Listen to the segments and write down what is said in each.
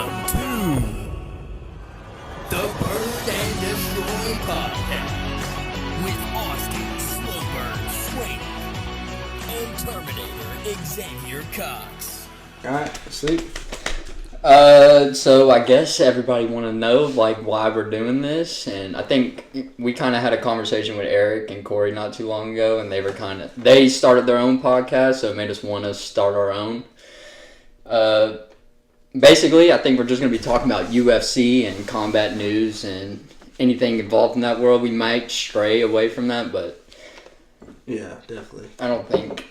Round 2. The Burn and Destroy Podcast with Austin Slowburn Swink and Terminator Xavier Cox. Alright, sleep. So I guess everybody want to know why we're doing this, and I think we kind of had a conversation with Eric and Corey not too long ago, and they started their own podcast, so it made us want to start our own. Basically, I think we're just going to be talking about UFC and combat news and anything involved in that world. We might stray away from that, but Yeah, definitely. I don't think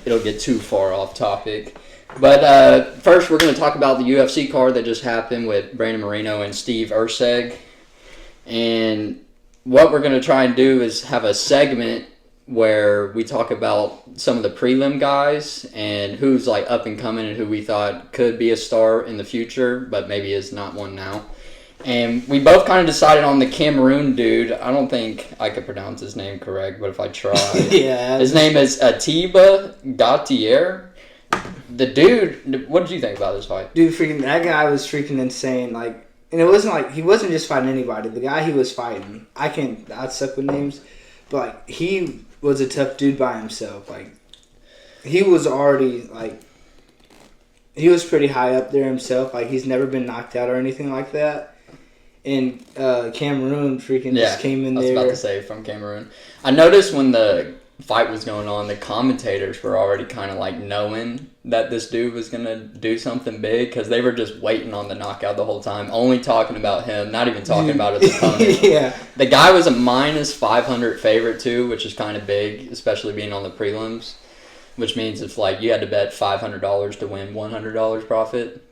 it'll get too far off topic. But first, we're going to talk about the UFC card that just happened with Brandon Moreno and Steve Erceg. And what we're going to try and do is have a segment where we talk about some of the prelim guys and who's up and coming and who we thought could be a star in the future, but maybe is not one now. And we both kind of decided on the Cameroon dude. I don't think I could pronounce his name correct, but if I try. Yeah. His name is Atiba Gautier. The dude, what did you think about this fight? Dude, that guy was freaking insane. And it wasn't he wasn't just fighting anybody. The guy he was fighting, I suck with names, but he was a tough dude by himself. He was already, he was pretty high up there himself. He's never been knocked out or anything like that. And Cameroon freaking just came in there. I was about to say, from Cameroon. I noticed when the fight was going on, the commentators were already kind of knowing that this dude was going to do something big because they were just waiting on the knockout the whole time, only talking about him, not even talking about his opponent. Yeah. The guy was a minus 500 favorite too, which is kind of big, especially being on the prelims, which means if you had to bet $500 to win $100 profit.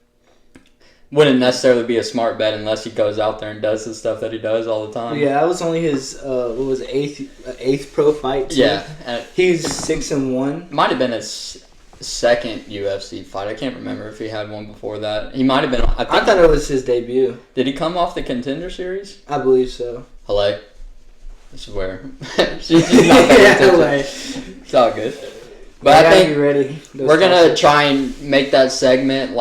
Wouldn't necessarily be a smart bet unless he goes out there and does the stuff that he does all the time. Yeah, that was only his eighth pro fight. Too. Yeah, he's 6-1. Might have been his second UFC fight. I can't remember if he had one before that. He might have been. I thought it was his debut. Did he come off the Contender Series? I believe so. Hello. This is where she's not paying attention. It's all good. But I think we're going to try and make that segment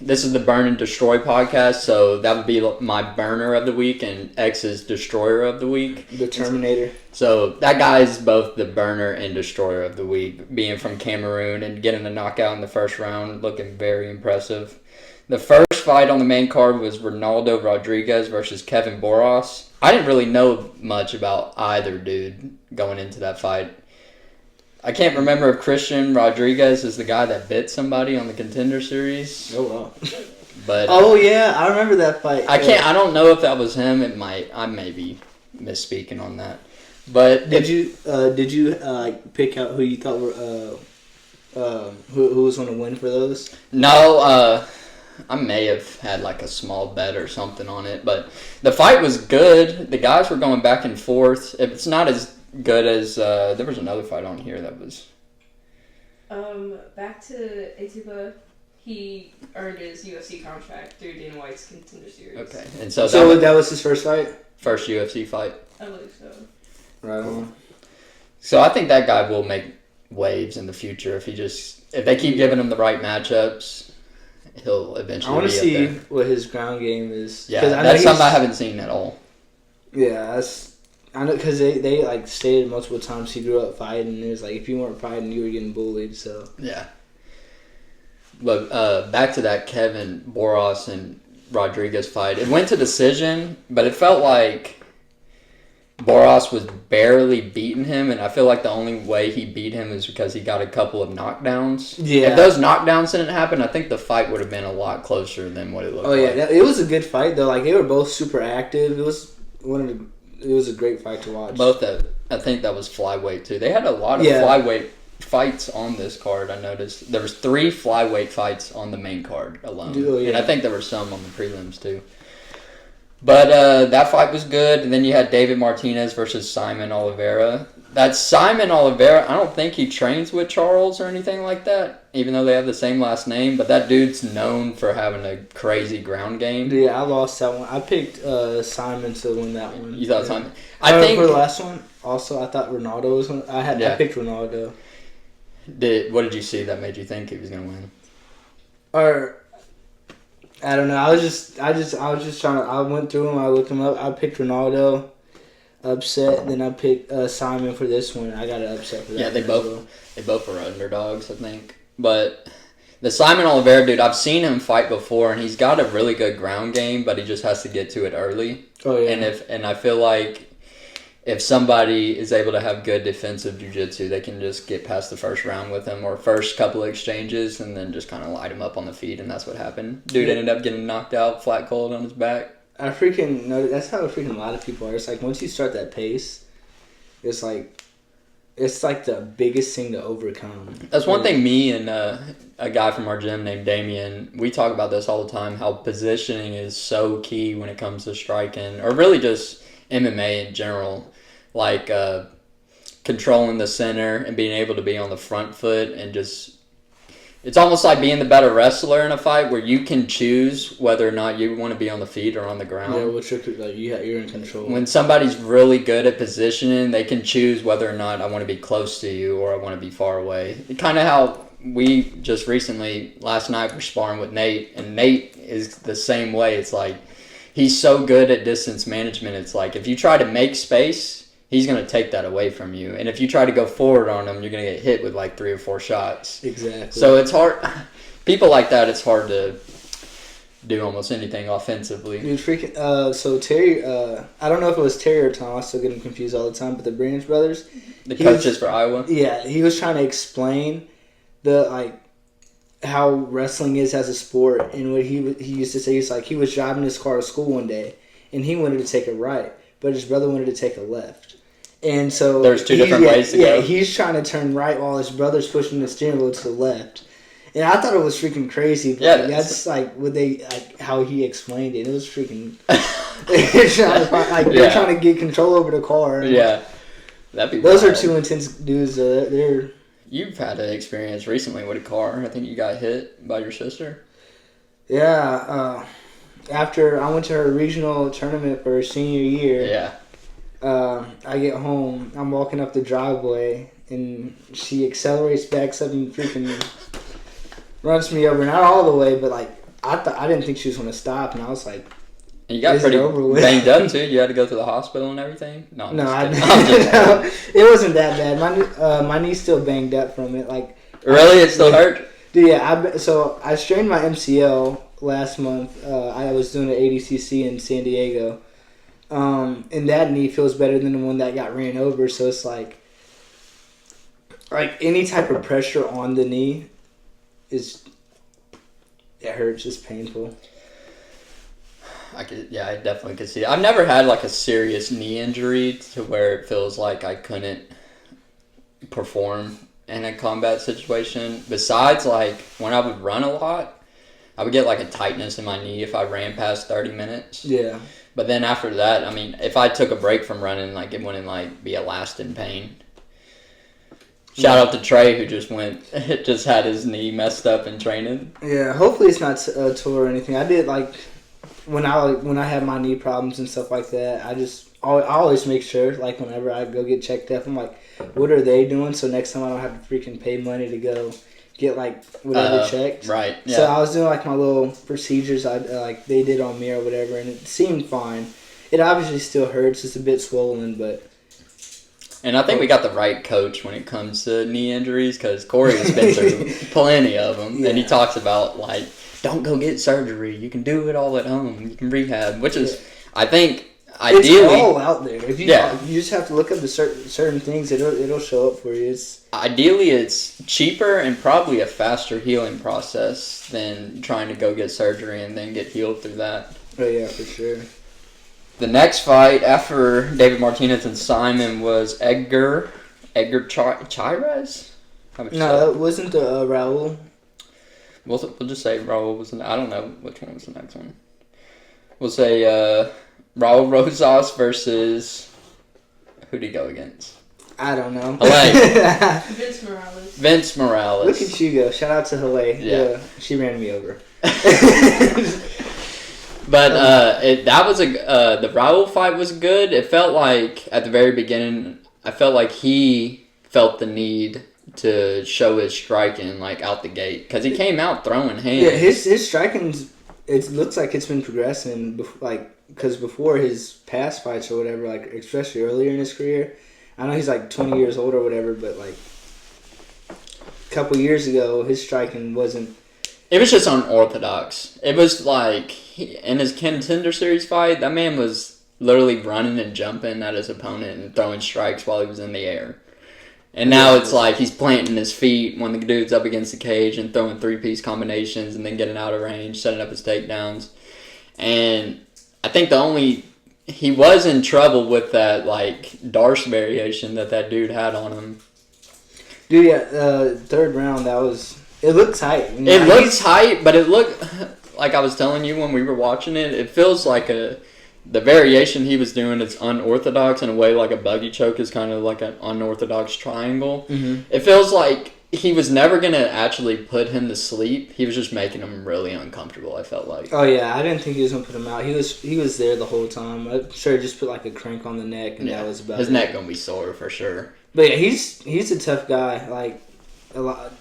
this is the Burn and Destroy podcast, so that would be my burner of the week and X's destroyer of the week. The Terminator. So that guy is both the burner and destroyer of the week, being from Cameroon and getting a knockout in the first round, looking very impressive. The first fight on the main card was Ronaldo Rodriguez versus Kevin Boras. I didn't really know much about either dude going into that fight. I can't remember if Christian Rodriguez is the guy that bit somebody on the Contender Series. Oh, wow. But yeah, I remember that fight. I don't know if that was him. I may be misspeaking on that. But did you pick out who you thought were who was going to win for those? No, I may have had a small bet or something on it, but the fight was good. The guys were going back and forth. It's not as good as there was another fight on here that was back to Atiba. He earned his UFC contract through Dana White's Contender Series. Okay, and so that was his first fight? First UFC fight. I believe so. Right on. So I think that guy will make waves in the future if they keep giving him the right matchups. He'll eventually. I want to see there. what his ground game is. Yeah, that's something I haven't seen at all. Yeah, I know because they stated multiple times he grew up fighting. And it was if you weren't fighting, you were getting bullied. So yeah. But back to that Kevin Boras and Rodriguez fight. It went to decision, but it felt like Boras was barely beating him, and I feel like the only way he beat him is because he got a couple of knockdowns. Yeah. If those knockdowns didn't happen, I think the fight would have been a lot closer than what it looked like. Oh yeah, it was a good fight though. They were both super active. It was a great fight to watch. Both I think that was flyweight too. They had a lot of flyweight fights on this card. I noticed there was 3 flyweight fights on the main card alone, and I think there were some on the prelims too. But that fight was good. And then you had David Martinez versus Simon Oliveira. That Simon Oliveira, I don't think he trains with Charles or anything like that, even though they have the same last name. But that dude's known for having a crazy ground game. Yeah, I lost that one. I picked Simon to win that one. You thought Simon? I think for the last one, also I thought Ronaldo was. I picked Ronaldo. What did you see that made you think he was going to win? Or I don't know. I was just trying to. I went through them. I looked them up. I picked Ronaldo, upset. Then I picked Simon for this one. I got an upset for that. Yeah, they both were underdogs, I think. But the Simon Oliveira dude, I've seen him fight before, and he's got a really good ground game, but he just has to get to it early. Oh yeah. And I feel like if somebody is able to have good defensive jiu-jitsu, they can just get past the first round with him or first couple of exchanges and then just kind of light him up on the feet, and that's what happened. Dude ended up getting knocked out flat cold on his back. I freaking know that's how freaking a lot of people are. It's like once you start that pace, it's like the biggest thing to overcome. That's one thing me and a guy from our gym named Damien, we talk about this all the time, how positioning is so key when it comes to striking, or really just MMA in general. Like controlling the center and being able to be on the front foot and just... It's almost like being the better wrestler in a fight where you can choose whether or not you want to be on the feet or on the ground. Yeah, which you're in control. When somebody's really good at positioning, they can choose whether or not I want to be close to you or I want to be far away. Kind of how we just recently, last night, were sparring with Nate, and Nate is the same way. It's like he's so good at distance management. It's like if you try to make space, he's going to take that away from you. And if you try to go forward on him, you're going to get hit with like 3 or 4 shots. Exactly. So it's hard. People like that, it's hard to do almost anything offensively. Dude, freaking. So Terry, I don't know if it was Terry or Tom. I still get them confused all the time. But the Branch brothers, The coaches for Iowa. Yeah, he was trying to explain how wrestling is as a sport, and what he used to say. He's like he was driving his car to school one day, and he wanted to take a right, but his brother wanted to take a left. And so there's two different ways to go. Yeah, he's trying to turn right while his brother's pushing the steering wheel to the left. And I thought it was freaking crazy. But yeah, that's how he explained it. It was freaking. They're trying to get control over the car. Yeah, that'd be. Those wild. are two intense dudes. They're. You've had an experience recently with a car. I think you got hit by your sister. Yeah. After I went to her regional tournament for her senior year. Yeah. I get home, I'm walking up the driveway, and she accelerates, backs up, and freaking runs me over. Not all the way, but I didn't think she was going to stop, and I was like, and you got pretty banged up too. You had to go to the hospital and everything. No, I didn't. No, it wasn't that bad. My knee's still banged up from it. Like really, it still hurt. Dude, yeah. So I strained my MCL last month. I was doing an ADCC in San Diego. And that knee feels better than the one that got ran over. So it's like any type of pressure on the knee it hurts. It's painful. I definitely could see it. I've never had like a serious knee injury to where it feels like I couldn't perform in a combat situation. Besides, like when I would run a lot, I would get like a tightness in my knee if I ran past 30 minutes. Yeah. But then after that, I mean, if I took a break from running, like it wouldn't like be a lasting pain. Shout out to Trey who just had his knee messed up in training. Yeah, hopefully it's not tore or anything. I did like when I have my knee problems and stuff like that. I always make sure like whenever I go get checked up, I'm like, what are they doing? So next time I don't have to freaking pay money to go get like whatever checked. Right. Yeah. So I was doing like my little procedures they did on me or whatever, and it seemed fine. It obviously still hurts. It's a bit swollen, but. And I think we got the right coach when it comes to knee injuries because Corey has been through plenty of them, and he talks about like, don't go get surgery. You can do it all at home. You can rehab, which is, I think. Ideally, it's all out there. If you just have to look up the certain things, it'll show up for you. Ideally, it's cheaper and probably a faster healing process than trying to go get surgery and then get healed through that. Oh yeah, for sure. The next fight after David Martinez and Simon was Edgar Chairez? No, that wasn't the Raul. We'll just say Raul was. I don't know which one was the next one. We'll say. Raul Rosas versus... Who'd he go against? I don't know. Vince Morales. Look at you go. Shout out to Halle. Yeah. She ran me over. But that was the Raul fight was good. It felt like, at the very beginning, I felt like he felt the need to show his striking, like, out the gate. Because he came out throwing hands. Yeah, his striking's it looks like it's been progressing. Because before his past fights or whatever, like especially earlier in his career, I know he's like 20 years old or whatever, but like a couple years ago, his striking wasn't. It was just unorthodox. It was like in his Contender Series fight, that man was literally running and jumping at his opponent and throwing strikes while he was in the air. And now it's like he's planting his feet when the dude's up against the cage and throwing three-piece combinations and then getting out of range, setting up his takedowns. And I think he was in trouble with that like Darce variation that dude had on him. Dude, yeah, third round, it looked tight. It looked tight, but it looked, like I was telling you when we were watching it, it feels like the variation he was doing is unorthodox in a way, like a buggy choke is kind of like an unorthodox triangle. Mm-hmm. It feels like he was never going to actually put him to sleep. He was just making him really uncomfortable, I felt like. Oh, yeah, I didn't think he was going to put him out. He was there the whole time. I'm sure he just put like a crank on the neck, and that was about his it. neck going to be sore for sure. But yeah, he's a tough guy. Like,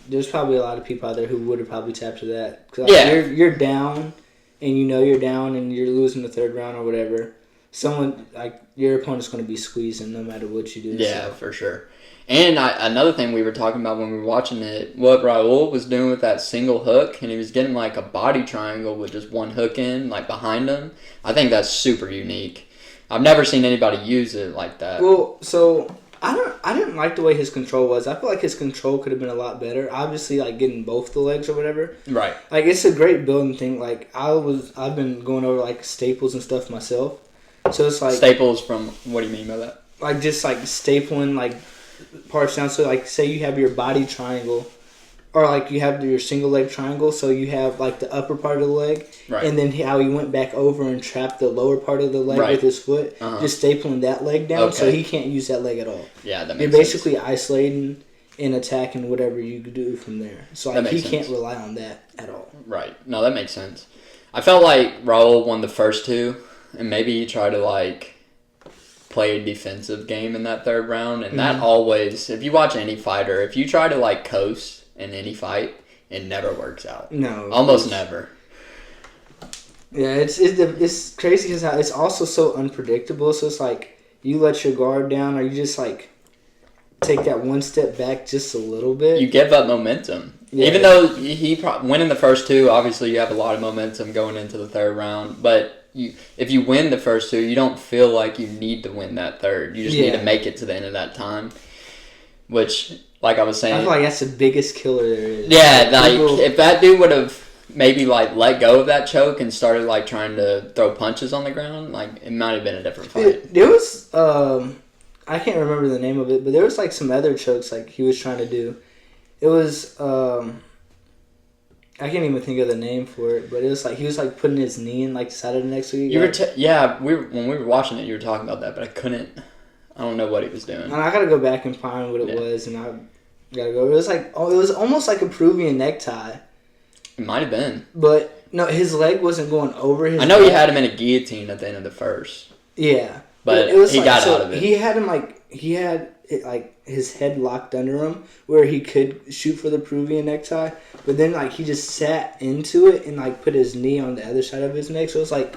there's probably a lot of people out there who would have probably tapped to that. 'Cause, like, you're down, and you know you're down, and you're losing the third round or whatever. Someone like your opponent's going to be squeezing no matter what you do. Yeah, for sure. And another thing we were talking about when we were watching it, what Raul was doing with that single hook, and he was getting like a body triangle with just one hook in, like behind him. I think that's super unique. I've never seen anybody use it like that. Well, so I didn't like the way his control was. I feel like his control could have been a lot better. Obviously, like getting both the legs or whatever. Right. Like it's a great building thing. Like I've been going over like staples and stuff myself. So it's like staples from what do you mean by that? Like just like stapling like parts down. So like say you have your body triangle, or like you have your single leg triangle. So you have like the upper part of the leg, right. And then how he went back over and trapped the lower part of the leg right. with his foot, just stapling that leg down. Okay. So he can't use that leg at all. Yeah, that makes You're basically isolating and attacking whatever you do from there. So like, he can't rely on that at all. Right. No, that makes sense. I felt like Raul won the first two, and maybe he tried to like play a defensive game in that third round, and that always, if you watch any fighter, if you try to like coast in any fight, it never works out. No, almost never. Yeah, it's crazy because it's also so unpredictable. So it's like you let your guard down, or you just like take that one step back just a little bit. You give up momentum. Yeah. Even though he winning the first two, obviously you have a lot of momentum going into the third round. But if you win the first two, you don't feel like you need to win that third. You just need to make it to the end of that time. Which, like I was saying, I feel like that's the biggest killer there is. Yeah, like if that dude would have maybe like let go of that choke and started like trying to throw punches on the ground, like it might have been a different fight. There was I can't remember the name of it, but there was like some other chokes like he was trying to do. It was I can't even think of the name for it, but it was like he was like putting his knee in like the side of the neck. So when we were watching it, you were talking about that, but I don't know what he was doing. And I gotta go back and find what it was, and I gotta go. It was like it was almost like a Peruvian necktie. It might have been, but no, his leg wasn't going over his. I know he had him in a guillotine at the end of the first. Yeah, but it was he got out of it. He had him his head locked under him where he could shoot for the Peruvian necktie, but then like he just sat into it and like put his knee on the other side of his neck. So it's like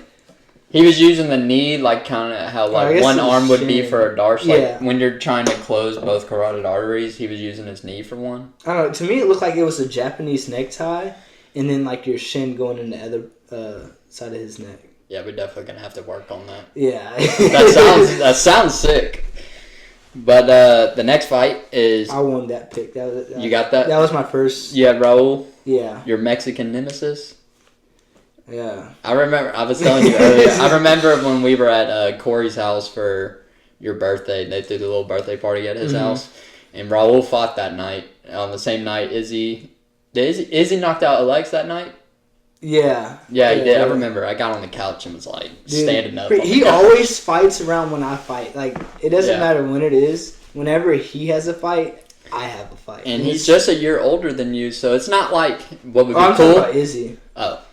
he was using the knee like kind of how like one arm would be for a Darce. Like when you're trying to close both carotid arteries, he was using his knee for one. I don't know. To me, it looked like it was a Japanese necktie, and then like your shin going in the other side of his neck. Yeah, we're definitely gonna have to work on that. Yeah, that sounds sick. But the next fight is... I won that pick. You got that? That was my first... You had Raul? Yeah. Your Mexican nemesis? Yeah. I remember... I was telling you earlier. I remember when we were at Corey's house for your birthday. They threw the little birthday party at his house. And Raul fought that night. On the same night, Izzy knocked out Alex that night? Yeah. Yeah, he did. I remember. I got on the couch and was like standing up. He always fights around when I fight. Like, it doesn't matter when it is. Whenever he has a fight, I have a fight. And he's just a year older than you, so it's not like what would be I'm cool. talking about Izzy. Oh.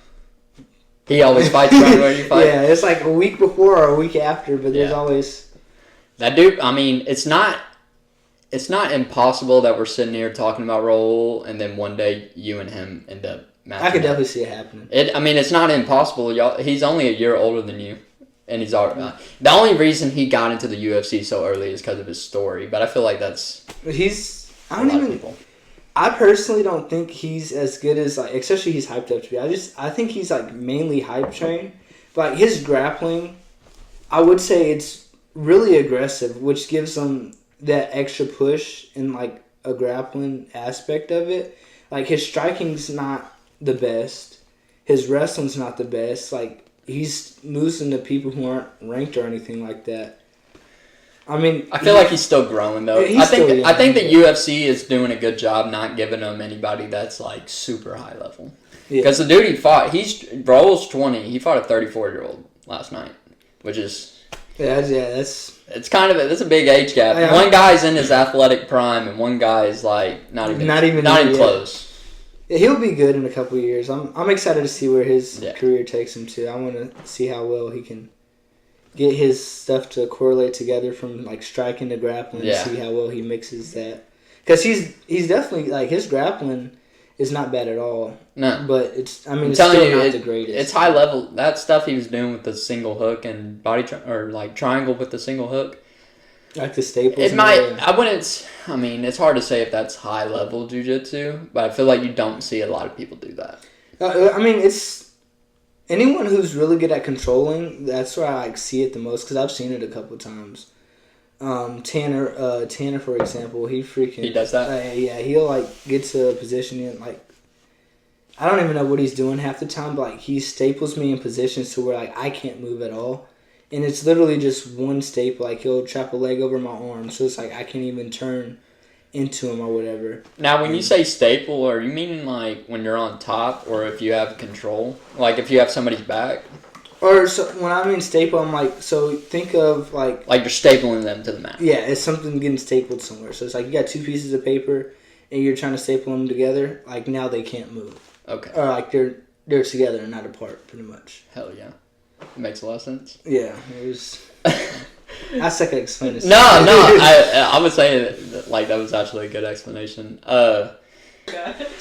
He always fights around where you fight? Yeah, it's like a week before or a week after, but there's always... That dude, I mean, it's not impossible that we're sitting here talking about Raul and then one day you and him end up matching I could up. definitely see it happening. I mean, it's not impossible. He's only a year older than you, and he's already. The only reason he got into the UFC so early is because of his story. But I feel like that's. I personally don't think he's as good as like, especially he's hyped up to be. I think he's like mainly hype trained. But like his grappling, I would say it's really aggressive, which gives him that extra push in like a grappling aspect of it. Like his striking's not the best, his wrestling's not the best. Like he's losing to people who aren't ranked or anything like that. I mean, I feel like he's still growing though. I think the UFC is doing a good job not giving him anybody that's like super high level. Because the dude he fought, Raul's 20. He fought a 34-year-old last night, which is that's a big age gap. Yeah. One guy's in his athletic prime, and one guy's like not even close. Yeah, he'll be good in a couple of years. I'm excited to see where his career takes him to. I want to see how well he can get his stuff to correlate together from like striking to grappling. And see how well he mixes that. Because he's definitely like his grappling is not bad at all. No, but it's still not the greatest. It's high level. That stuff he was doing with the single hook and triangle with the single hook. Like the staples. It might. I wouldn't. I mean, it's hard to say if that's high level jiu-jitsu, but I feel like you don't see a lot of people do that. I mean, it's anyone who's really good at controlling. That's where I see it the most because I've seen it a couple of times. Tanner, for example, he does that. He'll like get to a position in like I don't even know what he's doing half the time, but like he staples me in positions to where like I can't move at all. And it's literally just one staple. Like, he'll trap a leg over my arm. So, it's like I can't even turn into him or whatever. Now, when you say staple, are you meaning, like, when you're on top or if you have control? Like, if you have somebody's back? Or, so when I mean staple, I'm like, so think of, like... Like, you're stapling them to the mat. Yeah, it's something getting stapled somewhere. So, it's like you got two pieces of paper and you're trying to staple them together. Like, now they can't move. Okay. Or, like, they're together and not apart, pretty much. Hell yeah. It makes a lot of sense. Yeah, it was... I suck at explaining this. No, I would say that was actually a good explanation. So,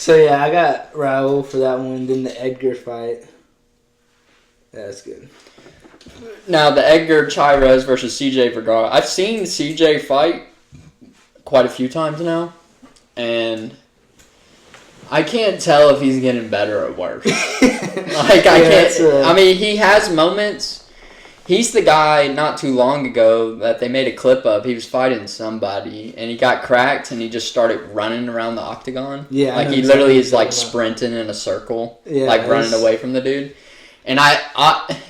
yeah, I got Raul for that one. Then the Edgar fight. That's good. Now, the Edgar Chairez versus CJ Vergara. I've seen CJ fight quite a few times now. And... I can't tell if he's getting better or worse. I can't. I mean, he has moments. He's the guy not too long ago that they made a clip of. He was fighting somebody, and he got cracked, and he just started running around the octagon. Yeah, like he literally is like sprinting in a circle, like running away from the dude. And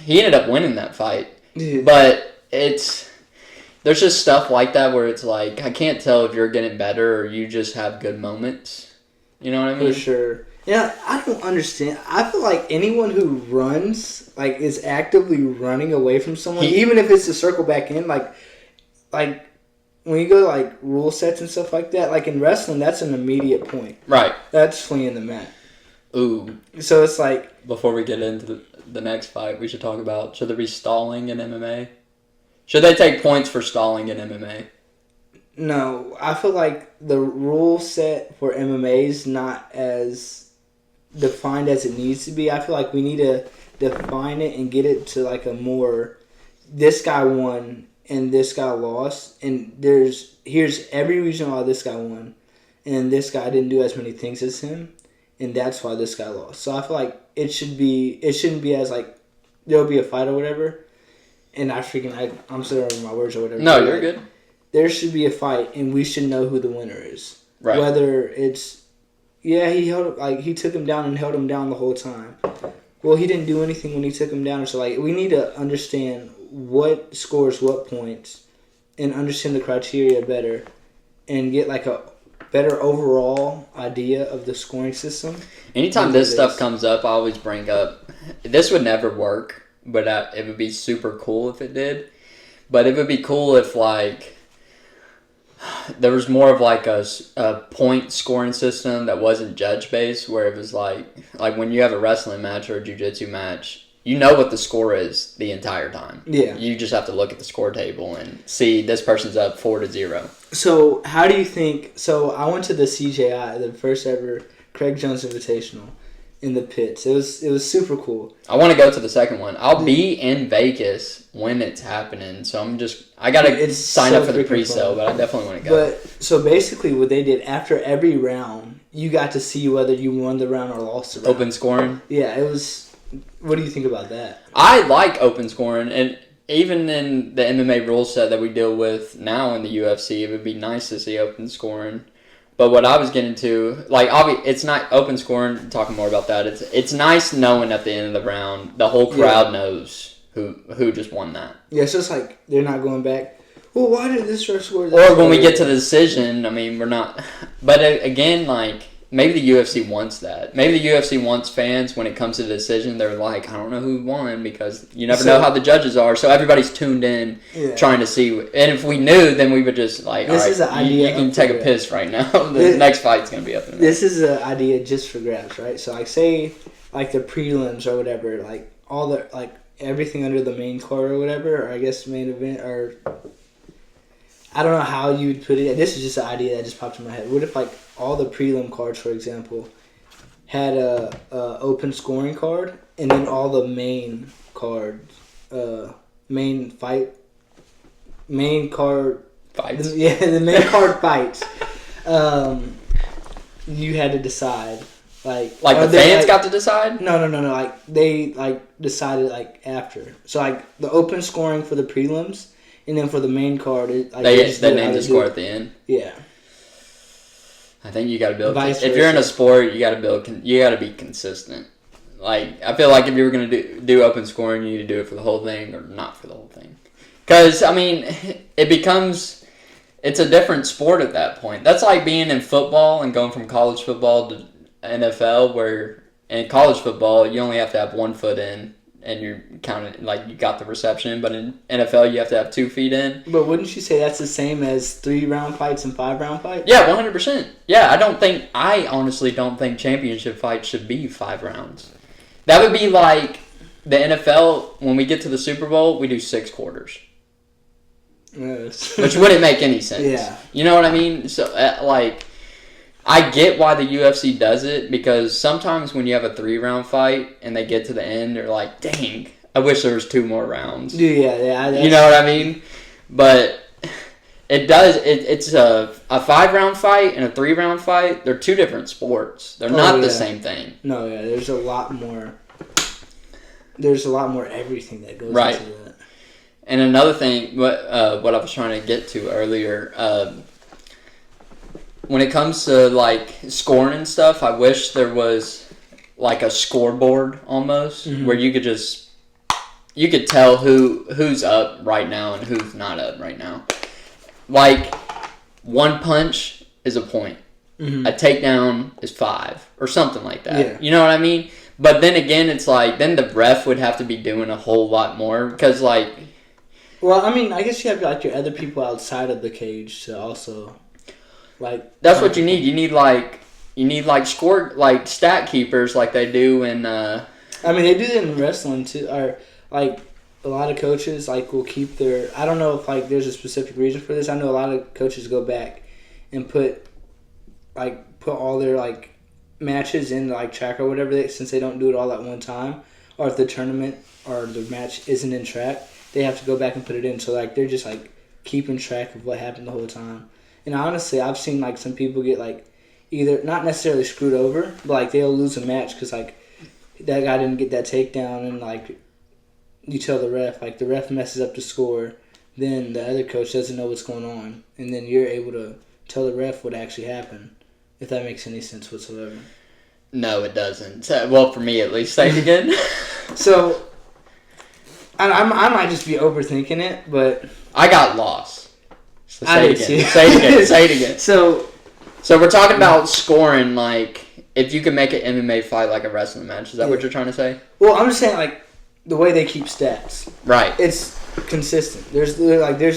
he ended up winning that fight. Yeah. But there's just stuff like that where it's like I can't tell if you're getting better or you just have good moments. You know what I mean? For sure. Yeah, I don't understand. I feel like anyone who runs, like, is actively running away from someone, even if it's to circle back in, like when you go to, like, rule sets and stuff like that, like, in wrestling, that's an immediate point. Right. That's fleeing the mat. Ooh. So it's like... Before we get into the next fight, we should talk about, should there be stalling in MMA? Should they take points for stalling in MMA? No, I feel like the rule set for MMA is not as defined as it needs to be. I feel like we need to define it and get it to like a more, this guy won and this guy lost, and here's every reason why this guy won, and this guy didn't do as many things as him, and that's why this guy lost. So I feel like it shouldn't be as like there'll be a fight or whatever, and I'm sorry over my words or whatever. No, you're good. There should be a fight, and we should know who the winner is. Right. Whether it's, he took him down and held him down the whole time. Well, he didn't do anything when he took him down. So, like, we need to understand what scores what points and understand the criteria better and get, like, a better overall idea of the scoring system. Anytime this stuff comes up, I always bring up, this would never work, but it would be super cool if it did. But it would be cool if, like, there was more of like a point scoring system that wasn't judge based, where it was like when you have a wrestling match or a jiu-jitsu match, you know what the score is the entire time. Yeah. You just have to look at the score table and see this person's up 4-0. So how do you think? So I went to the CJI, the first ever Craig Jones Invitational, in the pits. It was super cool. I want to go to the second one. I'll be in Vegas when it's happening, so I gotta sign up for the pre-sale, but I definitely want to go. But so basically, what they did after every round, you got to see whether you won the round or lost the round. Open scoring. Yeah, it was. What do you think about that? I like open scoring, and even in the MMA rule set that we deal with now in the UFC, it would be nice to see open scoring. But what I was getting to, like, it's not open scoring. Talking more about that, it's nice knowing at the end of the round, the whole crowd knows who just won that. Yeah, it's just like they're not going back. Well, why did this score that? Or when we get to the decision, I mean, we're not. But again, like, maybe the UFC wants that. Maybe the UFC wants fans when it comes to the decision. They're like, I don't know who won because you never know how the judges are. So everybody's tuned in, trying to see. And if we knew, then we would just like, all right, you can take a piss right now. The next fight's gonna be up in there. This is an idea just for grabs, right? So like, say like the prelims or whatever, like all the like everything under the main card or whatever, or I guess main event or. I don't know how you would put it. This is just an idea that just popped in my head. What if, like, all the prelim cards, for example, had a open scoring card, and then all the main cards, main card Fights. the main card fights. You had to decide, like the fans got to decide. No. Like they decided after. So like the open scoring for the prelims. And then for the main card, they name the score at the end. Yeah, I think you got to build. If you're in a sport, you got to build. You got to be consistent. Like I feel like if you were gonna do open scoring, you need to do it for the whole thing or not for the whole thing. Because I mean, it's a different sport at that point. That's like being in football and going from college football to NFL, where in college football you only have to have 1 foot in. And you're counting like you got the reception, but in NFL you have to have 2 feet in. But wouldn't you say that's the same as 3-round fights and 5-round fights? Yeah, 100%. Yeah, I honestly don't think championship fights should be 5 rounds. That would be like the NFL when we get to the Super Bowl, we do 6 quarters. Yes. Which wouldn't make any sense. Yeah. You know what I mean? So I get why the UFC does it because sometimes when you have a 3-round fight and they get to the end, they're like, dang, I wish there was 2 more rounds. Yeah. You know what I mean? But it does. It's a 5-round fight and a 3-round fight. They're 2 different sports. They're not the same thing. No, yeah. There's a lot more. There's a lot more everything that goes into that. And another thing, what I was trying to get to earlier. When it comes to like scoring and stuff, I wish there was like a scoreboard almost where you could tell who's up right now and who's not up right now. Like 1 punch is a point. A takedown is 5 or something like that. Yeah. You know what I mean? But then again, it's like then the ref would have to be doing a whole lot more because like. Well, I mean, I guess you have like your other people outside of the cage to also. Like that's what you need. You need score like stat keepers like they do in. I mean, they do that in wrestling too. Or like a lot of coaches like will keep their. I don't know if like there's a specific reason for this. I know a lot of coaches go back and put all their like matches in like track or whatever. Since they don't do it all at one time, or if the tournament or the match isn't in track, they have to go back and put it in. So like they're just like keeping track of what happened the whole time. And honestly, I've seen like some people get like either not necessarily screwed over, but like they'll lose a match because like that guy didn't get that takedown, and like you tell the ref, like the ref messes up the score, then the other coach doesn't know what's going on, and then you're able to tell the ref what actually happened, if that makes any sense whatsoever. No, it doesn't. Well, for me at least. Say it again. So I might just be overthinking it, but I got lost. So say it again. Say it again. So we're talking about scoring, like, if you can make an MMA fight like a wrestling match. Is that what you're trying to say? Well, I'm just saying, like, the way they keep stats. Right. It's consistent. There's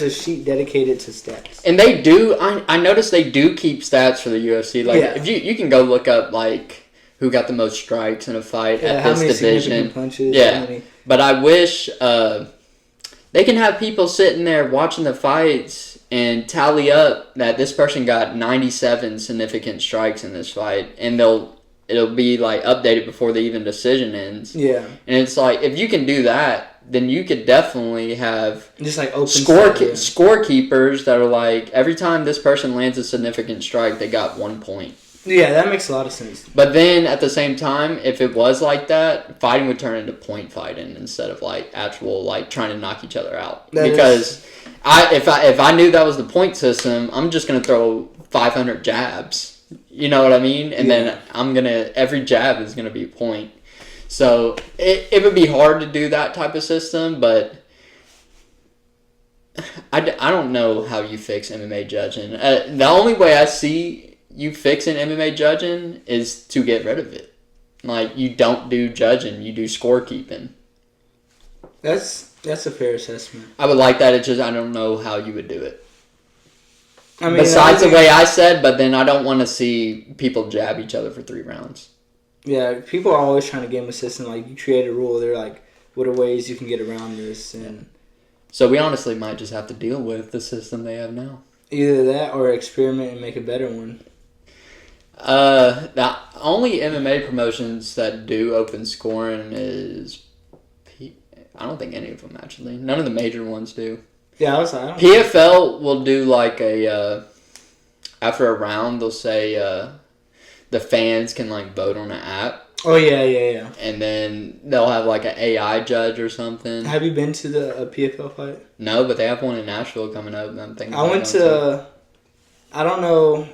a sheet dedicated to stats. And they do, I noticed they do keep stats for the UFC. Like, if you can go look up, like, who got the most strikes in a fight at this division. Punches, but I wish they can have people sitting there watching the fights and tally up that this person got 97 significant strikes in this fight, and they'll it'll be like updated before the even decision ends. Yeah. And it's like, if you can do that, then you could definitely have Just like open scorekeepers that are like, every time this person lands a significant strike, they got 1 point. Yeah, that makes a lot of sense. But then at the same time, if it was like that, fighting would turn into point fighting instead of like actual like trying to knock each other out. Because if I knew that was the point system, I'm just gonna throw 500 jabs. You know what I mean? And then every jab is gonna be a point. So it would be hard to do that type of system, but I don't know how you fix MMA judging. The only way I see you fixing MMA judging is to get rid of it. Like, you don't do judging, you do scorekeeping. That's a fair assessment. I would like that, it's just I don't know how you would do it. I mean, besides the way I said, but then I don't want to see people jab each other for 3 rounds. Yeah, people are always trying to game a system. Like, you create a rule, they're like, what are ways you can get around this? And so we honestly might just have to deal with the system they have now. Either that or experiment and make a better one. The only MMA promotions that do open scoring is... I don't think any of them, actually. None of the major ones do. Yeah, I don't PFL will do like a... after a round, they'll say the fans can like vote on an app. Oh, yeah. And then they'll have like an AI judge or something. Have you been to the PFL fight? No, but they have one in Nashville coming up. And I'm thinking I went to... I don't know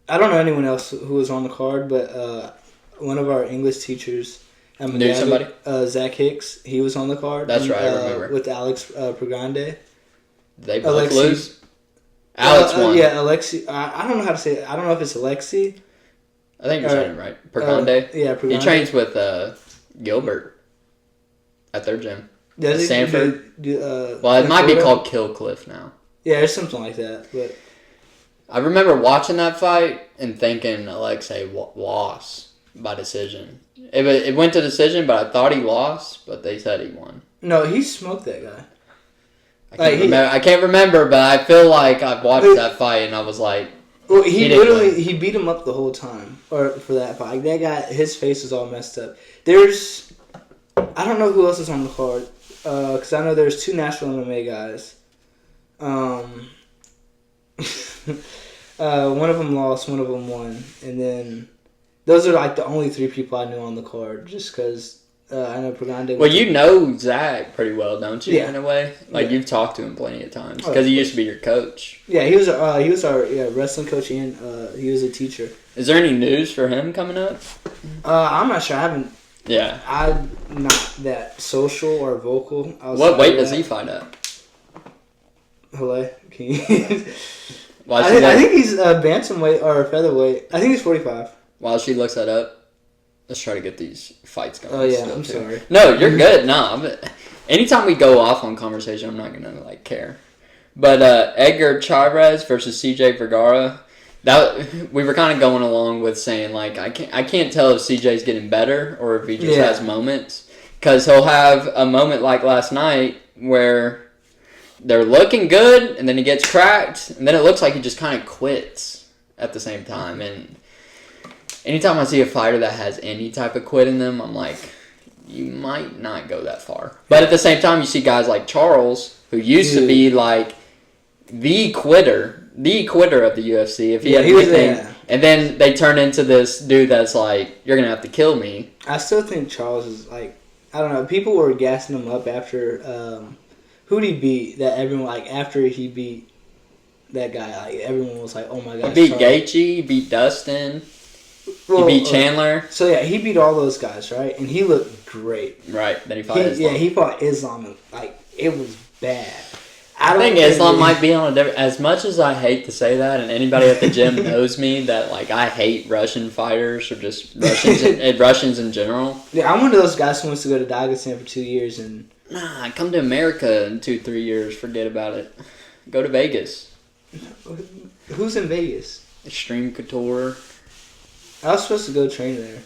anyone else who was on the card, but one of our English teachers at Knew somebody? Zach Hicks, he was on the card. That's right, I remember. With Alex Pregande. They both lose? Alex won. Yeah, Alexi. I don't know how to say it. I don't know if it's Alexi. I think you're saying it right. Pregande? Yeah, Pregande. He trains with Gilbert at their gym. Does he? Sanford. Well, it might be called Killcliff now. Yeah, it's something like that. But I remember watching that fight and thinking Alexei lost by decision. It went to decision, but I thought he lost, but they said he won. No, he smoked that guy. I can't remember, but I feel like I've watched that fight and I was like... Well, he beat him up the whole time for that fight. Like, that guy, his face was all messed up. I don't know who else is on the card, because I know there's 2 national MMA guys. One of them lost, one of them won, and then those are like the only 3 people I knew on the card, just because I know Pregande. Well, you know Zach pretty well, don't you? Yeah. In a way, like you've talked to him plenty of times because he used to be your coach. Yeah, he was our wrestling coach and he was a teacher. Is there any news for him coming up? I'm not sure. I haven't. Yeah. I'm not that social or vocal. What weight does he fight at? Hello, can you? I think he's bantamweight or featherweight. I think he's 45. While she looks that up, let's try to get these fights going. Oh yeah, I'm sorry. No, you're good. No, anytime we go off on conversation, I'm not gonna care. But Edgar Chavez versus CJ Vergara, that we were kind of going along with saying like I can't tell if CJ's getting better or if he just has moments, because he'll have a moment like last night where they're looking good and then he gets cracked and then it looks like he just kind of quits at the same time. And anytime I see a fighter that has any type of quit in them, I'm like, you might not go that far. But at the same time, you see guys like Charles, who used to be like the quitter of the UFC. If he had anything, and then they turn into this dude that's like, you're gonna have to kill me. I still think Charles is like, I don't know. People were gassing him up after who'd he beat? That everyone like after he beat that guy, like everyone was like, oh my god. He beat Gaethje, he beat Dustin. He beat Chandler. So yeah, he beat all those guys, right? And he looked great. Right. Then he fought Islam. Yeah, he fought Islam, and like it was bad. I think Islam might be on a different... As much as I hate to say that, and anybody at the gym knows me, that like I hate Russian fighters or just Russians in general. Yeah, I'm one of those guys who wants to go to Dagestan for 2 years and... Nah, come to America in 2-3 years. Forget about it. Go to Vegas. Who's in Vegas? Extreme Couture. I was supposed to go train there.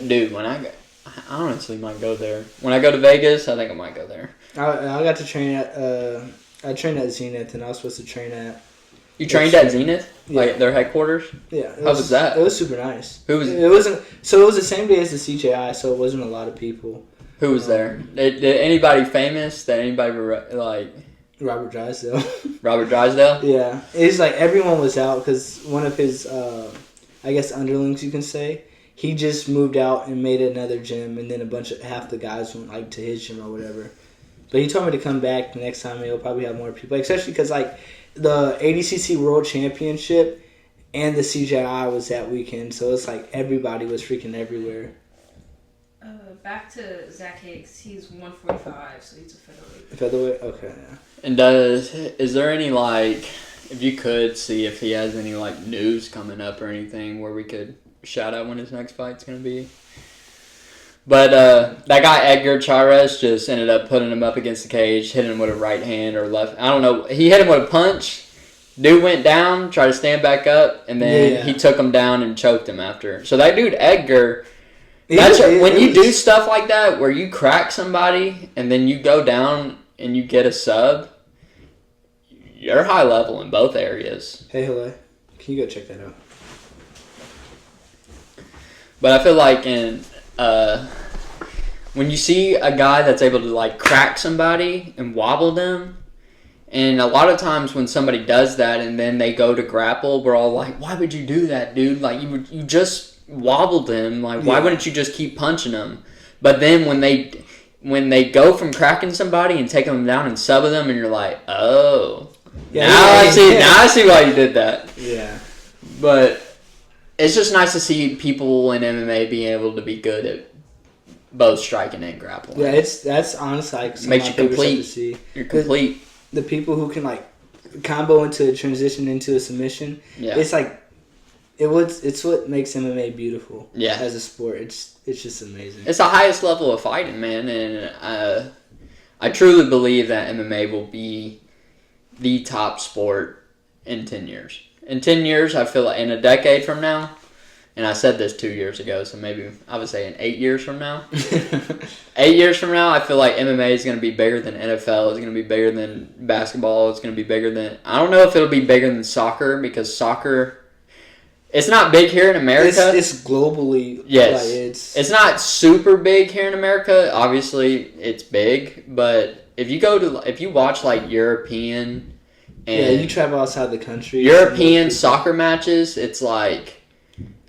Dude, I honestly might go there. When I go to Vegas, I think I might go there. I got to train at I trained at Zenith, and I was supposed to train at You trained at Zenith, like their headquarters. Yeah. How was that? It was super nice. Who was? It wasn't. So it was the same day as the CJI, so it wasn't a lot of people. Who was there? Did anybody famous? That anybody like? Robert Drysdale. Robert Drysdale. Yeah, it's like everyone was out because one of his, I guess, underlings you can say, he just moved out and made another gym, and then half the guys went like to his gym or whatever. But he told me to come back the next time. He'll probably have more people, especially because like the ADCC World Championship and the CJI was that weekend, so it's like everybody was freaking everywhere. Back to Zach Hicks. He's 145, so he's a featherweight. Featherweight, okay. Yeah. And is there any like, if you could see if he has any like news coming up or anything where we could shout out when his next fight's gonna be? But that guy Edgar Chairez just ended up putting him up against the cage, hitting him with a right hand or left. I don't know. He hit him with a punch. Dude went down, tried to stand back up, and then he took him down and choked him after. So that dude Edgar. When you do stuff like that, where you crack somebody and then you go down and you get a sub, you're high level in both areas. Hey, hello. Can you go check that out? But I feel like when you see a guy that's able to like crack somebody and wobble them, and a lot of times when somebody does that and then they go to grapple, we're all like, "Why would you do that, dude? Like you just wobbled him. Like why wouldn't you just keep punching him?" But then when they go from cracking somebody and taking them down and subbing them, and you're like, "Oh, I see why you did that." Yeah. But it's just nice to see people in MMA being able to be good at both striking and grappling. Yeah, that's honestly like makes you complete. To see. You're complete. The people who can like combo into a transition into a submission. Yeah. It's like it's what makes MMA beautiful. Yeah. As a sport, it's just amazing. It's the highest level of fighting, man, and I truly believe that MMA will be the top sport in 10 years. In 10 years, I feel like in a decade from now, and I said this 2 years ago, so maybe I would say in 8 years from now. 8 years from now, I feel like MMA is going to be bigger than NFL. It's going to be bigger than basketball. It's going to be bigger than... I don't know if it'll be bigger than soccer, because soccer... It's not big here in America. It's globally... Yes. Like it's not super big here in America. Obviously, it's big, but if you watch like European... And you travel outside the country. European soccer matches, it's like...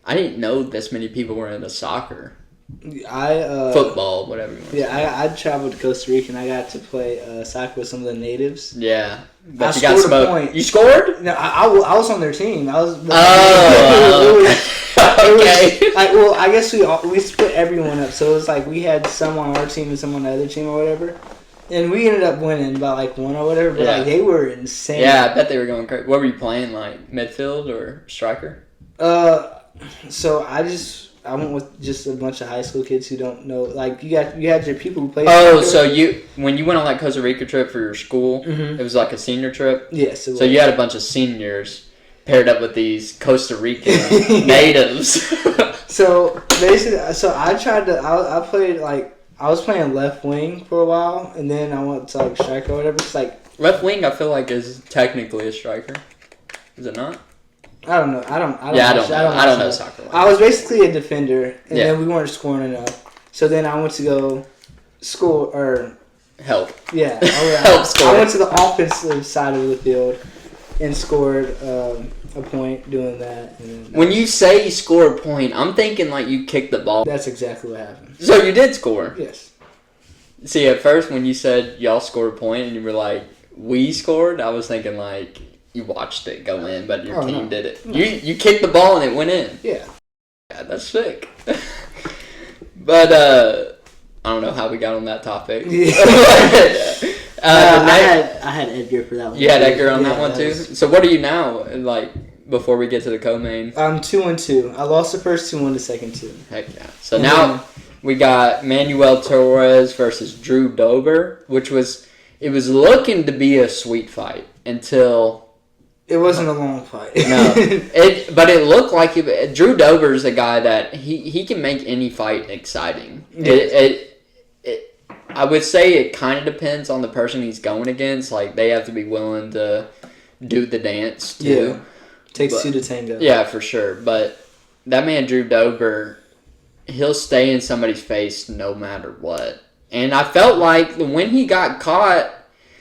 I didn't know this many people were into soccer. Football, whatever you want to say. Yeah, I traveled to Costa Rica and I got to play soccer with some of the natives. Yeah. But I scored a point. You scored? No, I was on their team. I was. Okay. I guess we split everyone up. So it was like we had some on our team and some on the other team or whatever. And we ended up winning by like one or whatever. But like they were insane. Yeah, I bet they were going crazy. What were you playing, like midfield or striker? So I went with just a bunch of high school kids who don't know. Like you had your people who play. Oh, so when you went on that Costa Rica trip for your school, it was like a senior trip. Yes. So you had a bunch of seniors paired up with these Costa Rican natives. So basically, I played like I was playing left wing for a while, and then I went to like striker or whatever. It's like left wing. I feel like is technically a striker. Is it not? I don't know. I don't know soccer. Like I was basically a defender, and then we weren't scoring enough. So then I went to go score or help. Yeah, help score. I went to the offensive side of the field and scored a point doing that. And when you say you score a point, I'm thinking like you kicked the ball. That's exactly what happened. So you did score. Yes. See, at first when you said y'all scored a point and you were like we scored, I was thinking like. You watched it go in, but your team did it. No. You kicked the ball and it went in. Yeah. Yeah, that's sick. But I don't know how we got on that topic. Yeah. I had Edgar for that one. You had Edgar on that one too? So what are you now, like, before we get to the co-main? I'm 2-2. I lost the first 2, won the second 2. Heck yeah. So now we got Manuel Torres versus Drew Dober, which was looking to be a sweet fight until... It wasn't a long fight. No, but it looked like Drew Dober's a guy that he can make any fight exciting. I would say it kind of depends on the person he's going against. Like they have to be willing to do the dance too. Yeah. Takes two to tango. Yeah, for sure. But that man Drew Dober, he'll stay in somebody's face no matter what. And I felt like when he got caught,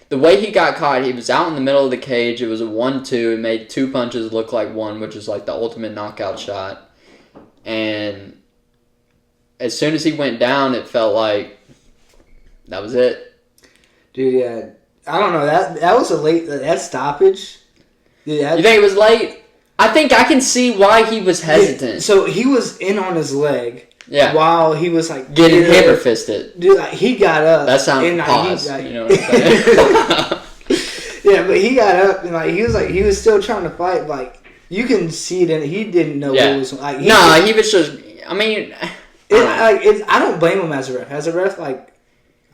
the way he got caught, he was out in the middle of the cage. It was a 1-2. He made 2 punches look like one, which is like the ultimate knockout shot. And as soon as he went down, it felt like that was it. Dude, yeah. I don't know. That was a late... That stoppage... Dude, You think it was late? I think I can see why he was hesitant. So he was in on his leg. Yeah. While he was like getting hammer fisted. Dude, like, he got up. That sounds and, pause. Like, you know what I'm saying? Yeah, but he got up and he was still trying to fight. Like you can see that he didn't know what was like. He was just. I mean, I don't blame him as a ref. As a ref, like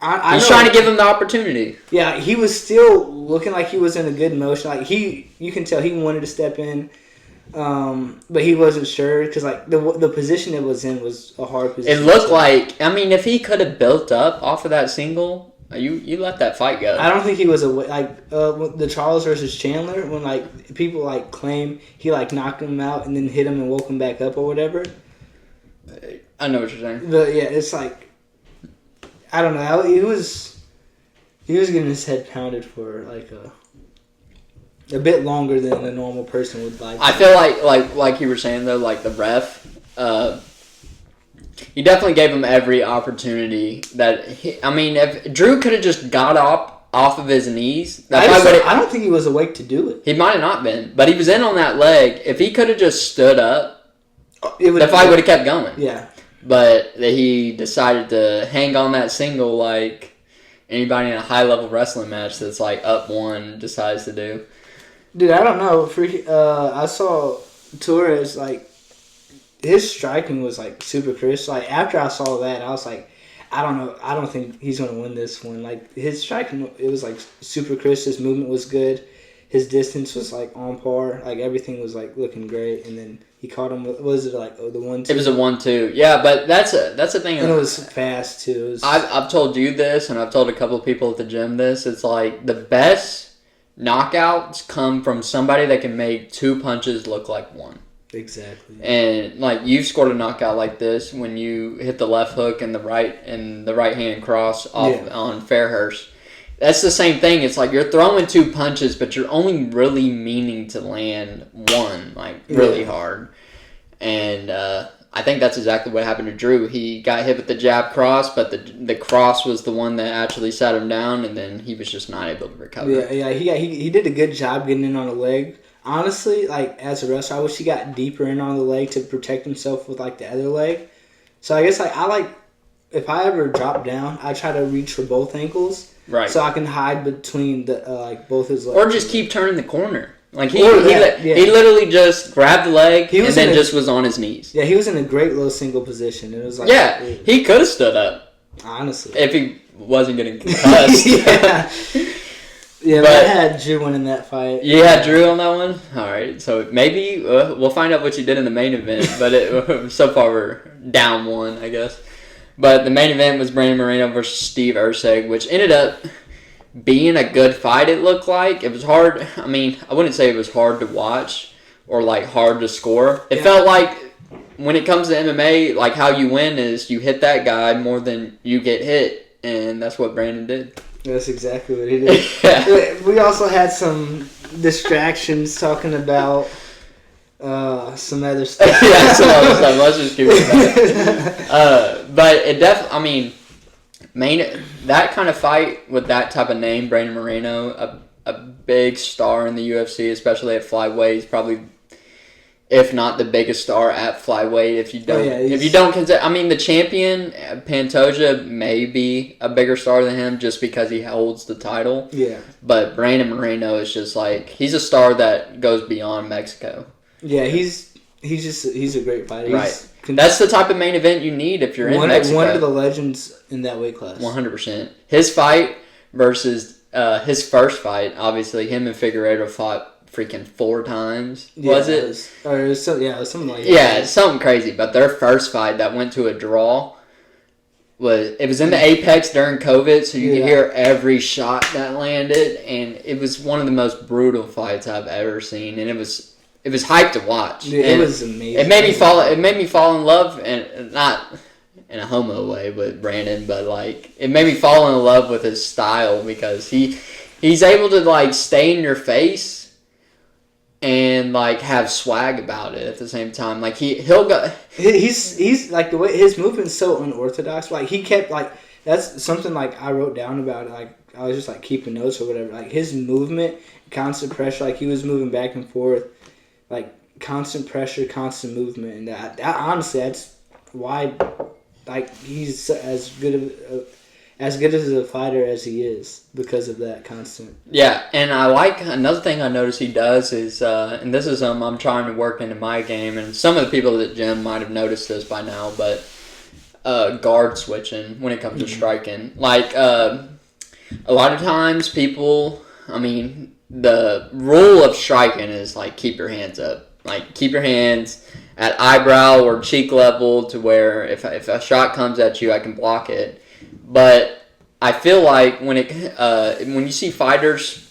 he's trying to give him the opportunity. Yeah, he was still looking like he was in a good motion. Like you can tell he wanted to step in. But he wasn't sure because like the position it was in was a hard position. It looked like, I mean, if he could have built up off of that single, you let that fight go. I don't think he was the Charles versus Chandler when like people like claim he like knocked him out and then hit him and woke him back up or whatever. I know what you're saying. But yeah, it's like I don't know. He was getting his head pounded for like a bit longer than a normal person would like. I feel like you were saying though, like the ref, he definitely gave him every opportunity if Drew could have just got off of his knees, I don't think he was awake to do it. He might have not been, but he was in on that leg. If he could have just stood up, the fight would have kept going. Yeah. But he decided to hang on that single like anybody in a high level wrestling match that's like up one decides to do. Dude, I don't know. I saw Torres, like, his striking was, like, super crisp. Like, after I saw that, I was like, I don't know. I don't think he's going to win this one. Like, his striking, it was, like, super crisp. His movement was good. His distance was, like, on par. Like, everything was, like, looking great. And then he caught him with, what was it, like, the 1-2? It was a 1-2. Yeah, but that's the thing. And it was fast, too. I've told you this, and I've told a couple of people at the gym this. It's, like, the best knockouts come from somebody that can make 2 punches look like one. Exactly. And like you've scored a knockout like this when you hit the left hook and the right hand cross off on Fairhurst. That's the same thing. It's like you're throwing 2 punches, but you're only really meaning to land one, like really hard. And I think that's exactly what happened to Drew. He got hit with the jab cross, but the cross was the one that actually sat him down, and then he was just not able to recover. Yeah, he did a good job getting in on the leg. Honestly, like, as a wrestler, I wish he got deeper in on the leg to protect himself with, like, the other leg. So I guess, like, if I ever drop down, I try to reach for both ankles. Right. So I can hide between both his legs. Or just keep turning the corner. Like, he literally just grabbed the leg and then just was on his knees. Yeah, he was in a great low single position. It was like... Yeah, he could have stood up. Honestly. If he wasn't getting concussed. Yeah, but I had Drew winning that fight. You had Drew on that one? Alright, so maybe we'll find out what you did in the main event. But so far we're down one, I guess. But the main event was Brandon Moreno versus Steve Erceg, which ended up being a good fight, it looked like. It was hard. I mean, I wouldn't say it was hard to watch or, like, hard to score. It felt like when it comes to MMA, like, how you win is you hit that guy more than you get hit. And that's what Brandon did. That's exactly what he did. We also had some distractions talking about some other stuff. Yeah, some other stuff. Let's just keep it back. But it definitely, that kind of fight with that type of name, Brandon Moreno, a big star in the UFC, especially at flyweight. He's probably, if not the biggest star at flyweight, if you don't consider, the champion Pantoja may be a bigger star than him just because he holds the title. Yeah. But Brandon Moreno is just like, he's a star that goes beyond Mexico. Yeah, he's a great fighter. Right. That's the type of main event you need if you're in Mexico. One of the legends in that weight class. 100%. His fight versus his first fight, obviously, him and Figueiredo fought freaking 4 times. Was it? It was something like that. Yeah, it's something crazy. But their first fight that went to a draw was in the apex during COVID, so you could hear every shot that landed, and it was one of the most brutal fights I've ever seen, and it was hype to watch. Dude, it was amazing. It made me fall in love, and not in a homo way with Brandon, but like it made me fall in love with his style because he's able to like stay in your face and like have swag about it at the same time. Like he'll go. He's like the way his movement's so unorthodox. Like he kept like that's something like I wrote down about it. Like I was just like keeping notes or whatever. Like his movement, constant pressure. Like he was moving back and forth, like constant pressure, constant movement, and that honestly that's why like he's as good as a fighter as he is because of that constant. Yeah, and I like another thing I notice he does is, and this is something I'm trying to work into my game, and some of the people at the gym might have noticed this by now, but guard switching when it comes to striking. Like, a lot of times people, I mean, the rule of striking is like keep your hands up. Like keep your hands at eyebrow or cheek level to where if a shot comes at you, I can block it. But I feel like when you see fighters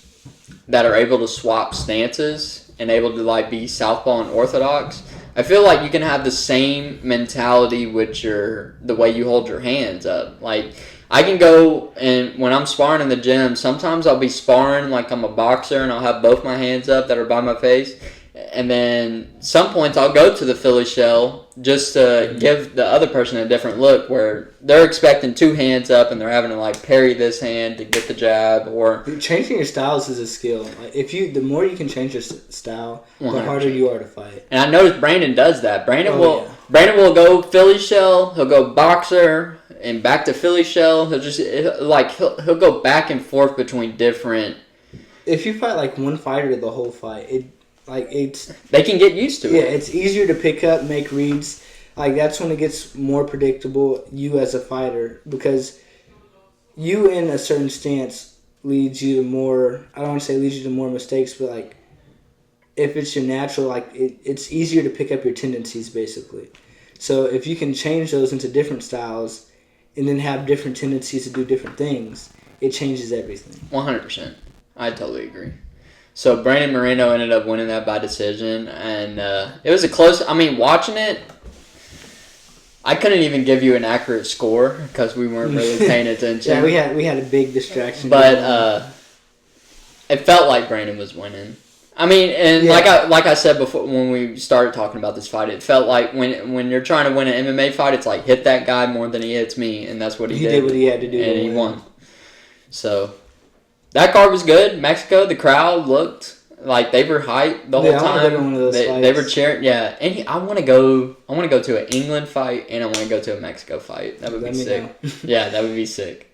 that are able to swap stances and able to like be southpaw and orthodox, I feel like you can have the same mentality with the way you hold your hands up. Like I can go and when I'm sparring in the gym, sometimes I'll be sparring like I'm a boxer and I'll have both my hands up that are by my face. And then some points I'll go to the Philly shell just to give the other person a different look where they're expecting two hands up and they're having to like parry this hand to get the jab or... Changing your styles is a skill. Like the more you can change your style, 100%. The harder you are to fight. And I noticed Brandon does that. Brandon will go Philly shell, he'll go boxer and back to Philly shell. He'll go back and forth between different... If you fight like one fighter the whole fight, they can get used to it. Yeah, it's easier to pick up, make reads. Like that's when it gets more predictable. You as a fighter, because you in a certain stance leads you to more. I don't want to say leads you to more mistakes, but like if it's your natural, like it's easier to pick up your tendencies basically. So if you can change those into different styles, and then have different tendencies to do different things, it changes everything. 100%. I totally agree. So Brandon Moreno ended up winning that by decision, and it was a close... I mean, watching it, I couldn't even give you an accurate score because we weren't really paying attention. Yeah, we had a big distraction. But it felt like Brandon was winning. I mean, and like I said before when we started talking about this fight, it felt like when you're trying to win an MMA fight, it's like hit that guy more than he hits me, and that's what he did. He did what he had to do, and he won. So... That card was good. Mexico, the crowd looked like they were hyped the whole time. They were cheering. Yeah, and I want to go to an England fight, and I want to go to a Mexico fight. That would be sick. Yeah, that would be sick.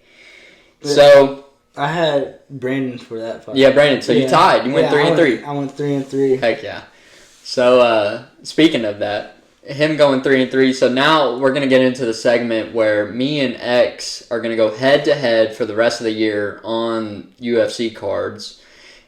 So I had Brandon for that fight. Yeah, Brandon. So you tied. You went 3-3. I went 3-3. Heck yeah. So speaking of that. Him going 3-3. So now we're gonna get into the segment where me and X are gonna go head to head for the rest of the year on UFC cards,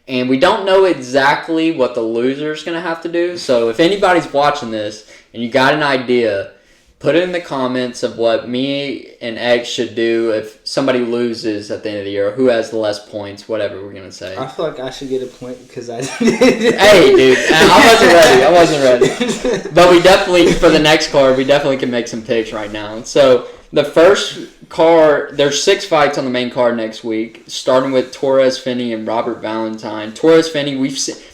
and we don't know exactly what the loser's gonna have to do. So if anybody's watching this and you got an idea, put it in the comments of what me and X should do if somebody loses at the end of the year, or who has the less points, whatever we're gonna say. I feel like I should get a point because I. Hey, dude, I wasn't ready. But we definitely, for the next card, we definitely can make some picks right now. So the first card, there's 6 fights on the main card next week, starting with Torres Finney and Robert Valentine. Torres Finney,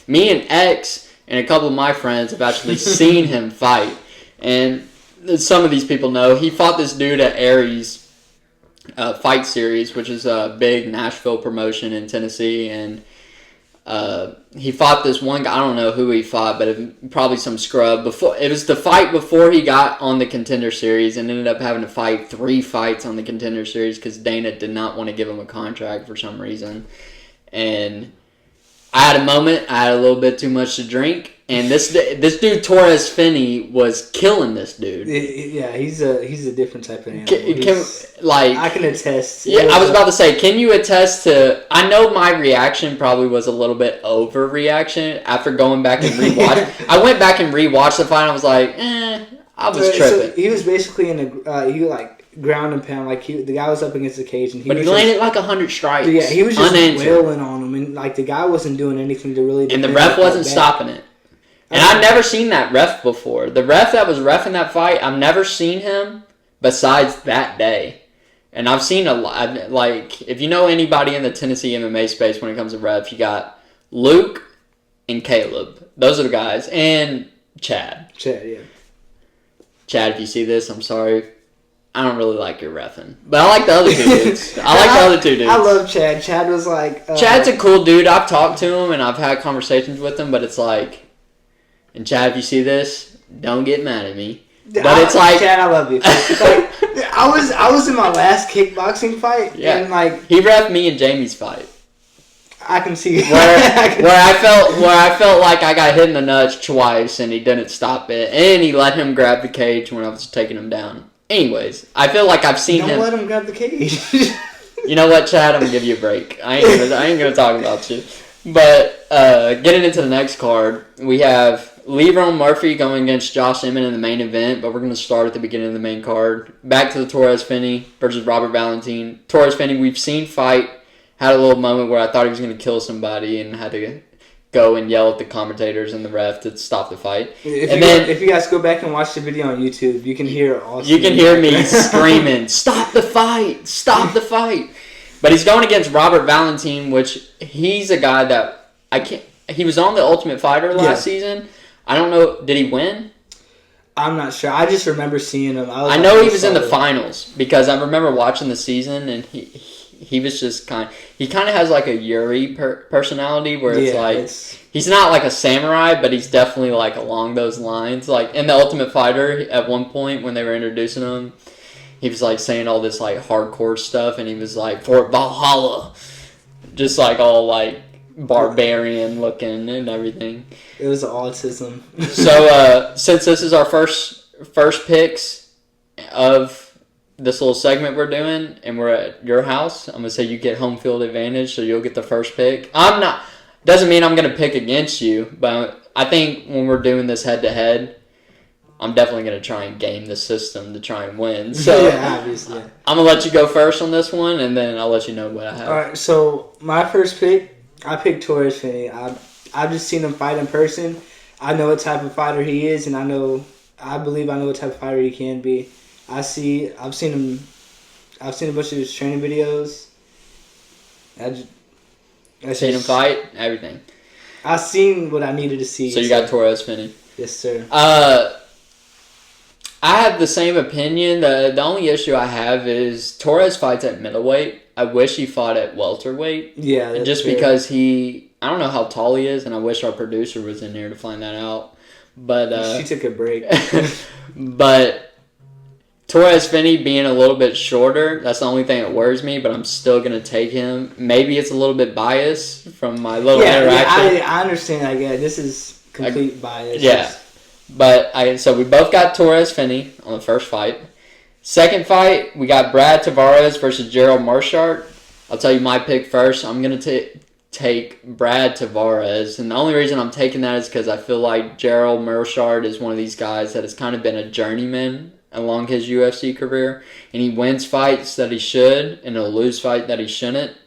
me and X and a couple of my friends have actually seen him fight, and some of these people know he fought this dude at Aries Fight Series, which is a big Nashville promotion in Tennessee, and he fought this one guy. I don't know who he fought, but probably some scrub. It was the fight before he got on the Contender Series, and ended up having to fight 3 fights on the Contender Series because Dana did not want to give him a contract for some reason. And I had a moment. I had a little bit too much to drink. And this dude Torres Finney was killing this dude. Yeah, he's a different type of animal. I can attest. Yeah, I was about to say, can you attest to? I know my reaction probably was a little bit overreaction after going back and rewatch. I went back and rewatched the fight. And I was like, I was tripping. So he was basically ground and pound. Like the guy was up against the cage, and he was landed like 100 strikes. Yeah, he was just unanswered. wailing on him, and like the guy wasn't doing anything to really. And the ref wasn't stopping it. And I've never seen that ref before. The ref that was reffing that fight, I've never seen him besides that day. And I've seen a lot. Like, if you know anybody in the Tennessee MMA space when it comes to refs, you got Luke and Caleb. Those are the guys. And Chad. Chad, yeah. Chad, if you see this, I'm sorry. I don't really like your reffing. But I like the other two dudes. I like the other two dudes. I love Chad. Chad was like... Chad's a cool dude. I've talked to him and I've had conversations with him, but it's like... And Chad, if you see this, don't get mad at me. But it's like... Chad, I love you. Like, I was in my last kickboxing fight, and like... He reffed me and Jamie's fight. I can see... Where I felt like I got hit in the nuts twice, and he didn't stop it. And he let him grab the cage when I was taking him down. Anyways, I feel like I've seen him... Don't let him grab the cage. You know what, Chad? I'm going to give you a break. I ain't gonna talk about you. But getting into the next card, we have Lerone Murphy going against Josh Emmett in the main event, but we're going to start at the beginning of the main card. Back to the Torres Finney versus Robert Valentin. Torres Finney, we've seen fight, had a little moment where I thought he was going to kill somebody and had to go and yell at the commentators and the ref to stop the fight. If you guys go back and watch the video on YouTube, you can hear Austin. You can hear me screaming, "Stop the fight! Stop the fight!" But he's going against Robert Valentin, which he's a guy that he was on the Ultimate Fighter last season. I don't know. Did he win? I'm not sure. I just remember seeing him. I know he was in the finals because I remember watching the season, and he was just he kind of has like a Yuri personality where it's he's not like a samurai, but he's definitely like along those lines. Like in the Ultimate Fighter, at one point when they were introducing him, he was like saying all this like hardcore stuff, and he was like for Valhalla, just like all like barbarian looking and everything. It was autism. So since this is our first picks of this little segment we're doing, and we're at your house, I'm gonna say you get home field advantage, so you'll get the first pick. Doesn't mean I'm gonna pick against you, but I think when we're doing this head to head, I'm definitely gonna try and game the system to try and win. So yeah, obviously. Yeah. I'm gonna let you go first on this one, and then I'll let you know what I have. All right. So my first pick, I picked Torres Finney. I've just seen him fight in person. I know what type of fighter he is, and I believe I know what type of fighter he can be. I've seen a bunch of his training videos. I've seen him fight, everything. I've seen what I needed to see. So you got Torres Finney. Yes, sir. I have the same opinion. The only issue I have is Torres fights at middleweight. I wish he fought at welterweight. Yeah, that's just fair. because I don't know how tall he is, and I wish our producer was in here to find that out. But she took a break. But Torres Finney being a little bit shorter, that's the only thing that worries me, but I'm still going to take him. Maybe it's a little bit biased from my little interaction. I understand. I get it. This is complete bias. Yeah. But so we both got Torres Finney on the first fight. Second fight, we got Brad Tavares versus Gerald Marchart. I'll tell you my pick first. I'm going to take Brad Tavares. And the only reason I'm taking that is because I feel like Gerald Marchart is one of these guys that has kind of been a journeyman along his UFC career. And he wins fights that he should, and he'll lose fight that he shouldn't.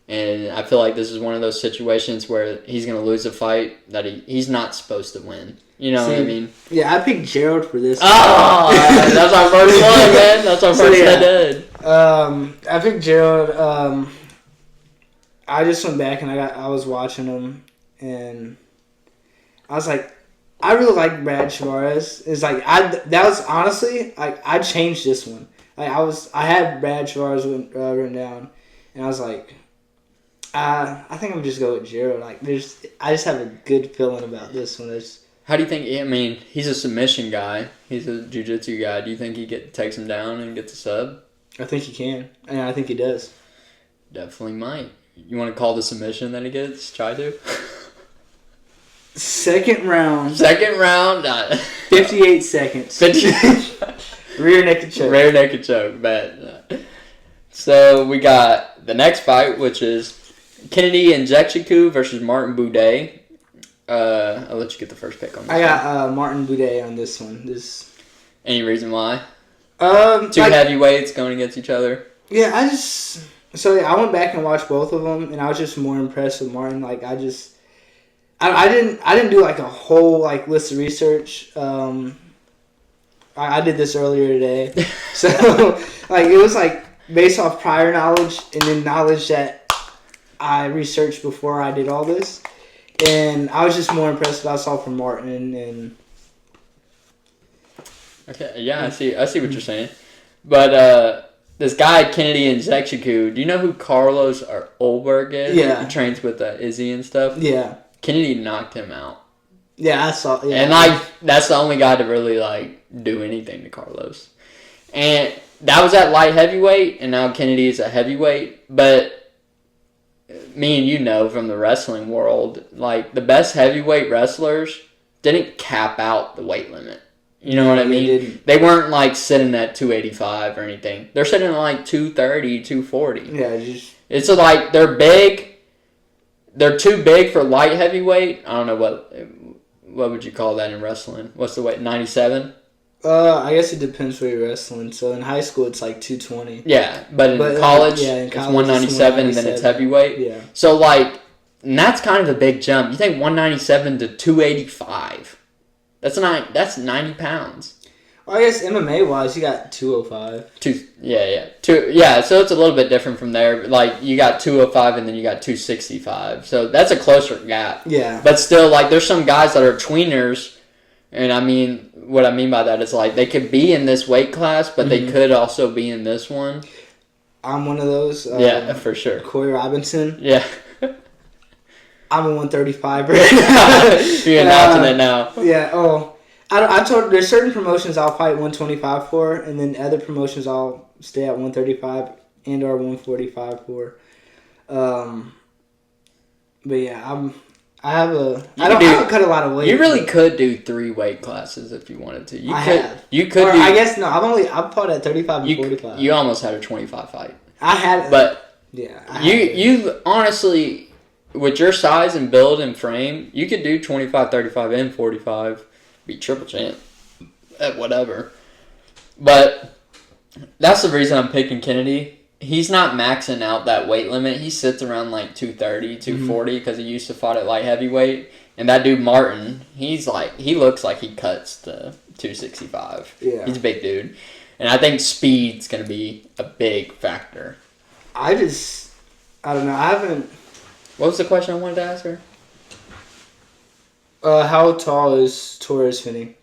And I feel like this is one of those situations where he's going to lose a fight that he's not supposed to win. You know what I mean? Yeah, I picked Gerald for this. Oh, that's our first one, man. That's our first head-to-head. I picked Gerald. I just went back and I was watching him, and I was like, I really like Brad Tavares. It's like that was honestly like I changed this one. Like I had Brad Tavares written down, and I was like, I think I'm just go with Gerald. Like I just have a good feeling about this one. How do you think? I mean, he's a submission guy. He's a jiu-jitsu guy. Do you think he takes him down and gets a sub? I think he can, and I think he does. Definitely might. You want to call the submission that he gets? Try to. Second round. 58 seconds. 50. Rear naked choke. Rear naked choke. Bad. So we got the next fight, which is Kennedy Nzechukwu versus Martin Buday. I'll let you get the first pick on this. I got Martin Buday on this one. Any reason why? Two heavyweights going against each other. Yeah, I went back and watched both of them, and I was just more impressed with Martin. Like I didn't do like a whole like list of research. I did this earlier today, so like it was like based off prior knowledge and then knowledge that I researched before I did all this, and I was just more impressed with what I saw from Martin and. Okay, yeah, I see what you're saying, but this guy Kennedy and Zexicu, do you know who Carlos Olberg is? Yeah, he trains with Izzy and stuff. Yeah, Kennedy knocked him out. Yeah, I saw. Yeah, and like that's the only guy to really like do anything to Carlos, and that was at light heavyweight, and now Kennedy is a heavyweight. But me and you know from the wrestling world, like the best heavyweight wrestlers didn't cap out the weight limit. You know what I mean? They weren't like sitting at 285 or anything. They're sitting at like 230, 240. Yeah, it's like they're big. They're too big for light heavyweight. I don't know what would you call that in wrestling? What's the weight? 97? I guess it depends where you're wrestling. So in high school it's like 220. Yeah, but in college it's 197 and then it's heavyweight. Yeah. So like, and that's kind of a big jump. You think 197 to 285. That's 90 pounds. Well, I guess MMA wise, you got 205. So it's a little bit different from there. Like you got 205 and then you got 265. So that's a closer gap. Yeah. But still, like there's some guys that are tweeners, and I mean what I mean by that is like they could be in this weight class, but they could also be in this one. I'm one of those. Yeah, for sure. Corey Robinson. Yeah. I'm a 135 right now. You're announcing it now. Yeah. Oh, I told there's certain promotions I'll fight 125 for, and then other promotions I'll stay at 135 and or 145 for. But yeah, I don't cut a lot of weight. You really could do 3 weight classes if you wanted to. You could. I guess no. I've fought at 35 and 45. You almost had a 25 fight. I had, but yeah. You honestly. With your size and build and frame, you could do 25, 35, and 45. Be triple champ at whatever. But that's the reason I'm picking Kennedy. He's not maxing out that weight limit. He sits around like 230, 240 because he used to fight at light heavyweight. And that dude Martin, he looks like he cuts to 265. Yeah. He's a big dude. And I think speed's going to be a big factor. I don't know. I haven't... What was the question I wanted to ask her? How tall is Torres Finney?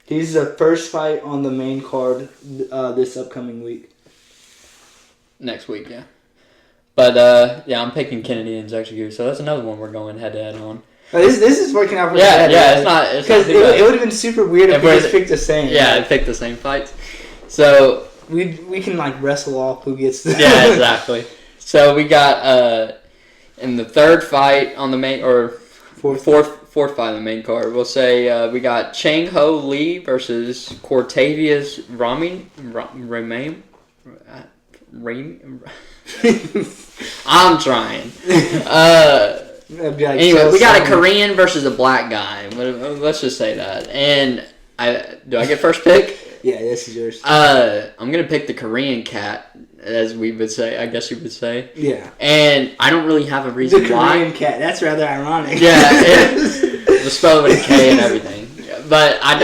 He's the first fight on the main card this upcoming week. Next week, yeah. But, I'm picking Kennedy and Zexicu, so that's another one we're going head-to-head on. This is working out for me. It's not... Because it would have been super weird if we just picked the same. Yeah, picked the same fights. So... We can, wrestle off who gets the... Yeah, exactly. So we got in the third fight on the main or fourth fight on the main card. We'll say we got Chang Ho Lee versus Cortavious Ramain. I'm trying. Anyway, we got a Korean versus a black guy. Let's just say that. And do I get first pick? Yeah, this is yours. I'm gonna pick the Korean cat, as we would say. I guess you would say. Yeah. And I don't really have a reason why. The Korean cat. That's rather ironic. Yeah, the spell with a K and everything. But I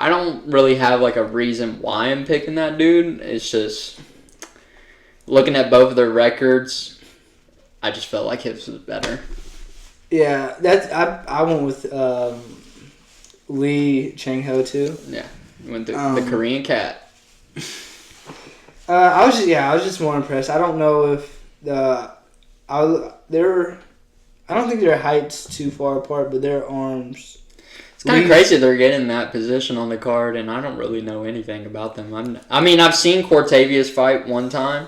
don't really have like a reason why I'm picking that dude. It's just looking at both of their records. I just felt like his was better. Yeah, I went with Lee Chang Ho too. Yeah, went the Korean cat. I was just more impressed. I don't know if I don't think their height's too far apart, but their arms. It's kind of crazy they're getting that position on the card, and I don't really know anything about them. I've seen Cortavious fight one time.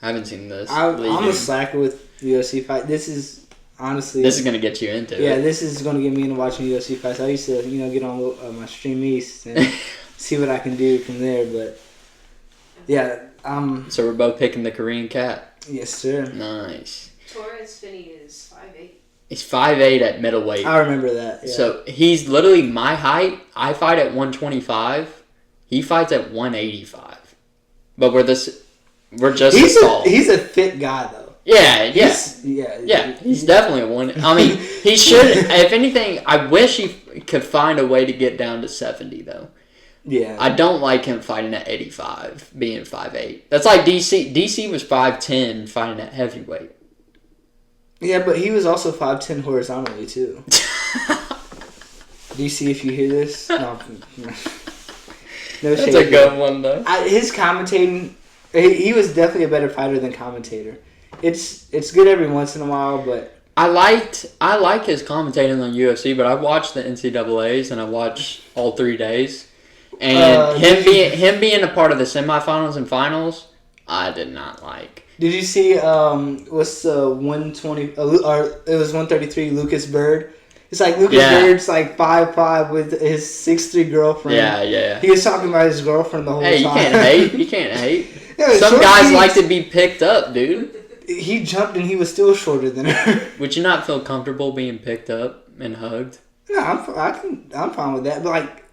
I haven't seen this. I'm a slacker with UFC fight. This is honestly. This is gonna get you into it. Yeah, this is gonna get me into watching UFC fights. I used to, get on my Stream East and see what I can do from there. But yeah, So we're both picking the Korean cat. Yes, sir. Nice. Torres Finney is 5'8". He's 5'8" at middleweight. I remember that. Yeah. So he's literally my height. I fight at 125. He fights at 185. But we're just as tall. He's a fit guy though. Yeah. Yeah. He's definitely a one. I mean, he should. If anything, I wish he could find a way to get down to 70 though. Yeah. I don't like him fighting at 85, being 5'8". That's like DC. DC was 5'10", fighting at heavyweight. Yeah, but he was also 5'10" horizontally too. DC, if you hear this, no That's shade. a good one though. His commentating, he was definitely a better fighter than commentator. It's good every once in a while, but I like his commentating on UFC, but I watched the NCAAs and I watched all 3 days, and him being a part of the semifinals and finals, I did not like. Did you see what's the 120 or it was 133 Lucas Bird? It's like Lucas Bird's like 5'5" with his 6'3" girlfriend. Yeah. He was talking about his girlfriend the whole time. Hey, you can't hate. Yeah, some guys like to be picked up, dude. He jumped and he was still shorter than her. Would you not feel comfortable being picked up and hugged? No, I'm fine with that. But like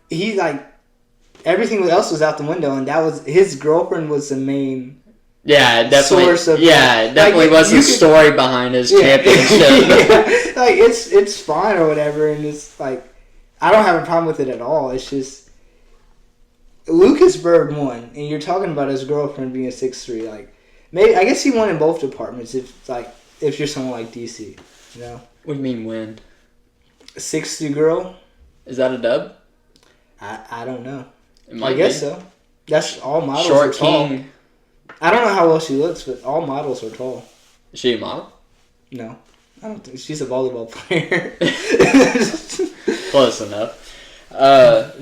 everything else was out the window, and that was his girlfriend was the main. Yeah, it definitely. Source of it definitely was the story behind his championship. Yeah. Like it's fine or whatever, and it's like I don't have a problem with it at all. It's just Lucas Bird won, and you're talking about his girlfriend being 6'3". Like maybe I guess he won in both departments. If you're someone like DC, you know. What do you mean win? A 6'3" girl. Is that a dub? I don't know. I guess so. That's all models Short are tall. king. I don't know how well she looks, but all models are tall. Is she a model? No. I don't think she's a volleyball player. Close enough.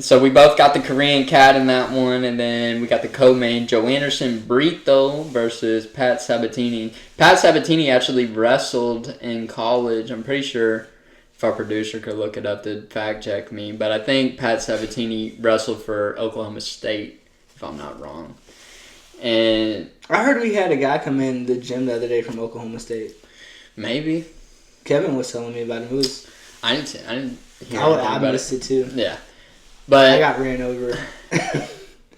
So we both got the Korean Cat in that one, and then we got the co-main Joe Anderson Brito versus Pat Sabatini. Pat Sabatini actually wrestled in college. I'm pretty sure if our producer could look it up to fact check me, but I think Pat Sabatini wrestled for Oklahoma State, if I'm not wrong. And I heard we had a guy come in the gym the other day from Oklahoma State. maybe Kevin was telling me about it. I didn't hear I anything about missed it too. Yeah, I but got ran over.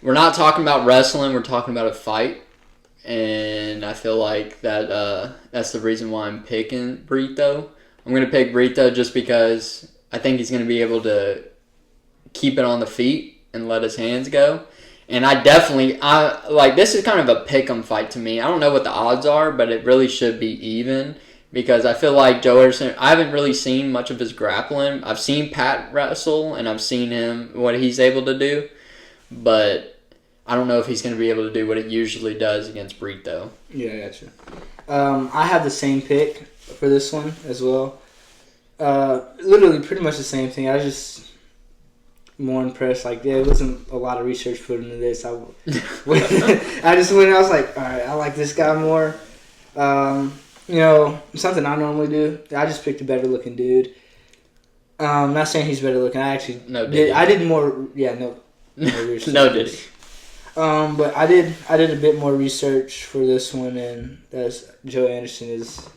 we're not talking about wrestling. We're talking about a fight, and I feel like that's the reason why I'm picking Brito. I'm gonna pick Brito just because I think he's gonna be able to keep it on the feet and let his hands go. And this is kind of a pick'em fight to me. I don't know what the odds are, but it really should be even because I feel like Joe Anderson, I haven't really seen much of his grappling. I've seen Pat wrestle and I've seen what he's able to do, but I don't know if he's going to be able to do what it usually does against Brito. Yeah, I gotcha. I have the same pick for this one as well. Literally pretty much the same thing. I was just more impressed. Like, there wasn't a lot of research put into this. I just went. I was like, all right, I like this guy more. Something I normally do. I just picked a better looking dude. Not saying he's better looking. I actually did more. Yeah, no research. No did. But I did a bit more research for this one, and that's Joe Anderson is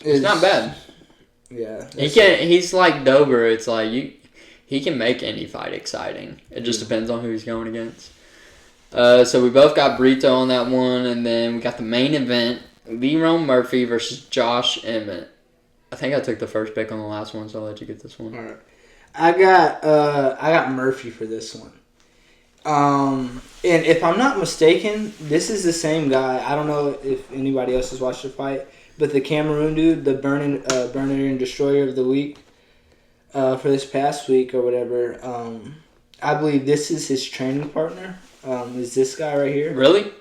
not bad. Yeah, He's like Dober. It's like he can make any fight exciting. It just depends on who he's going against. So we both got Brito on that one, and then we got the main event: Lerone Murphy versus Josh Emmett. I think I took the first pick on the last one, so I'll let you get this one. All right. I got Murphy for this one. And if I'm not mistaken, this is the same guy. I don't know if anybody else has watched the fight, but the Cameroon dude, the burner and destroyer of the week, for this past week or whatever, I believe this is his training partner. Is this guy right here? Really?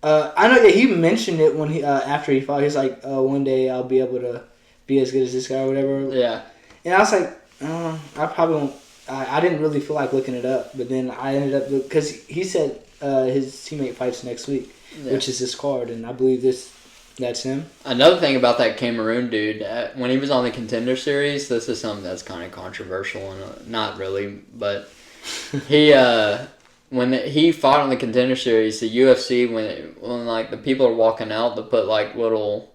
I know that he mentioned it when he after he fought. He's like, one day I'll be able to be as good as this guy or whatever. Yeah. And I was like, I probably won't. I didn't really feel like looking it up, but then I ended up because he said his teammate fights next week, which is this card, and I believe that's him. Another thing about that Cameroon dude, when he was on the Contender Series, this is something that's kind of controversial and not really, but he when he fought on the Contender Series, the UFC when like the people are walking out, they put like little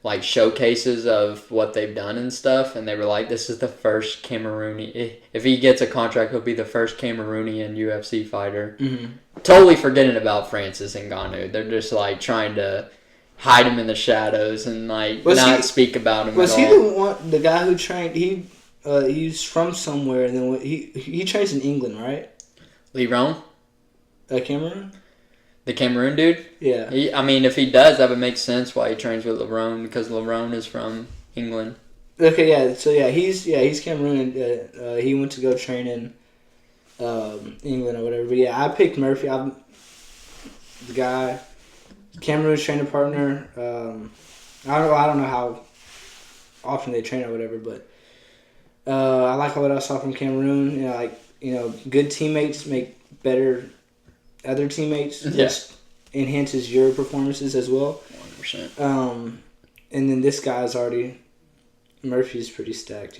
like showcases of what they've done and stuff, and they were like, "This is the first Cameroonian. If he gets a contract, he'll be the first Cameroonian UFC fighter." Mm-hmm. Totally forgetting about Francis Ngannou. They're just like trying to hide him in the shadows and like not speak about him. Was at he all. the guy who trained? He's from somewhere, and then he trains in England, right? Lee Roan? Cameroon. The Cameroon dude? Yeah. I mean, if he does, that would make sense why he trains with LeBron, because LeBron is from England. Okay, yeah. So he's Cameroon. He went to go train in England or whatever. But yeah, I picked Murphy. I'm the guy, Cameroon's training partner. I don't know how often they train or whatever, but I like what I saw from Cameroon. Good teammates make better other teammates, which enhances your performances as well. 100%. And then this guy's Murphy's pretty stacked.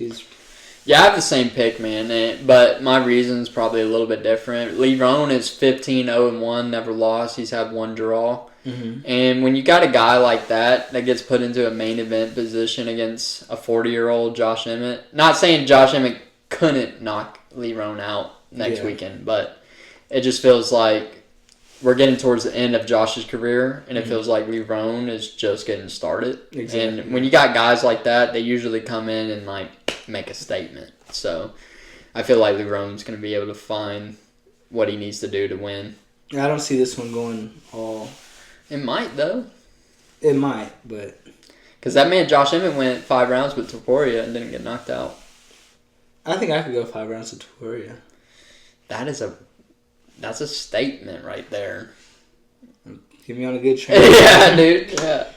Yeah, I have the same pick, man, but my reason's probably a little bit different. Lee Roan is 15-0-1, never lost. He's had one draw. Mm-hmm. And when you got a guy like that gets put into a main event position against a 40-year-old Josh Emmett, not saying Josh Emmett couldn't knock Lee Roan out next weekend, but it just feels like we're getting towards the end of Josh's career, and it feels like Lee Roan is just getting started. Exactly. And when you got guys like that, they usually come in and like make a statement. So I feel like Lee Roan's going to be able to find what he needs to do to win. I don't see this one going all. It might, though. It might, but because that man Josh Emmett went 5 rounds with Topuria and didn't get knocked out. I think I could go 5 rounds with Topuria. That's a statement right there. Get me on a good train. Yeah, dude. Yeah.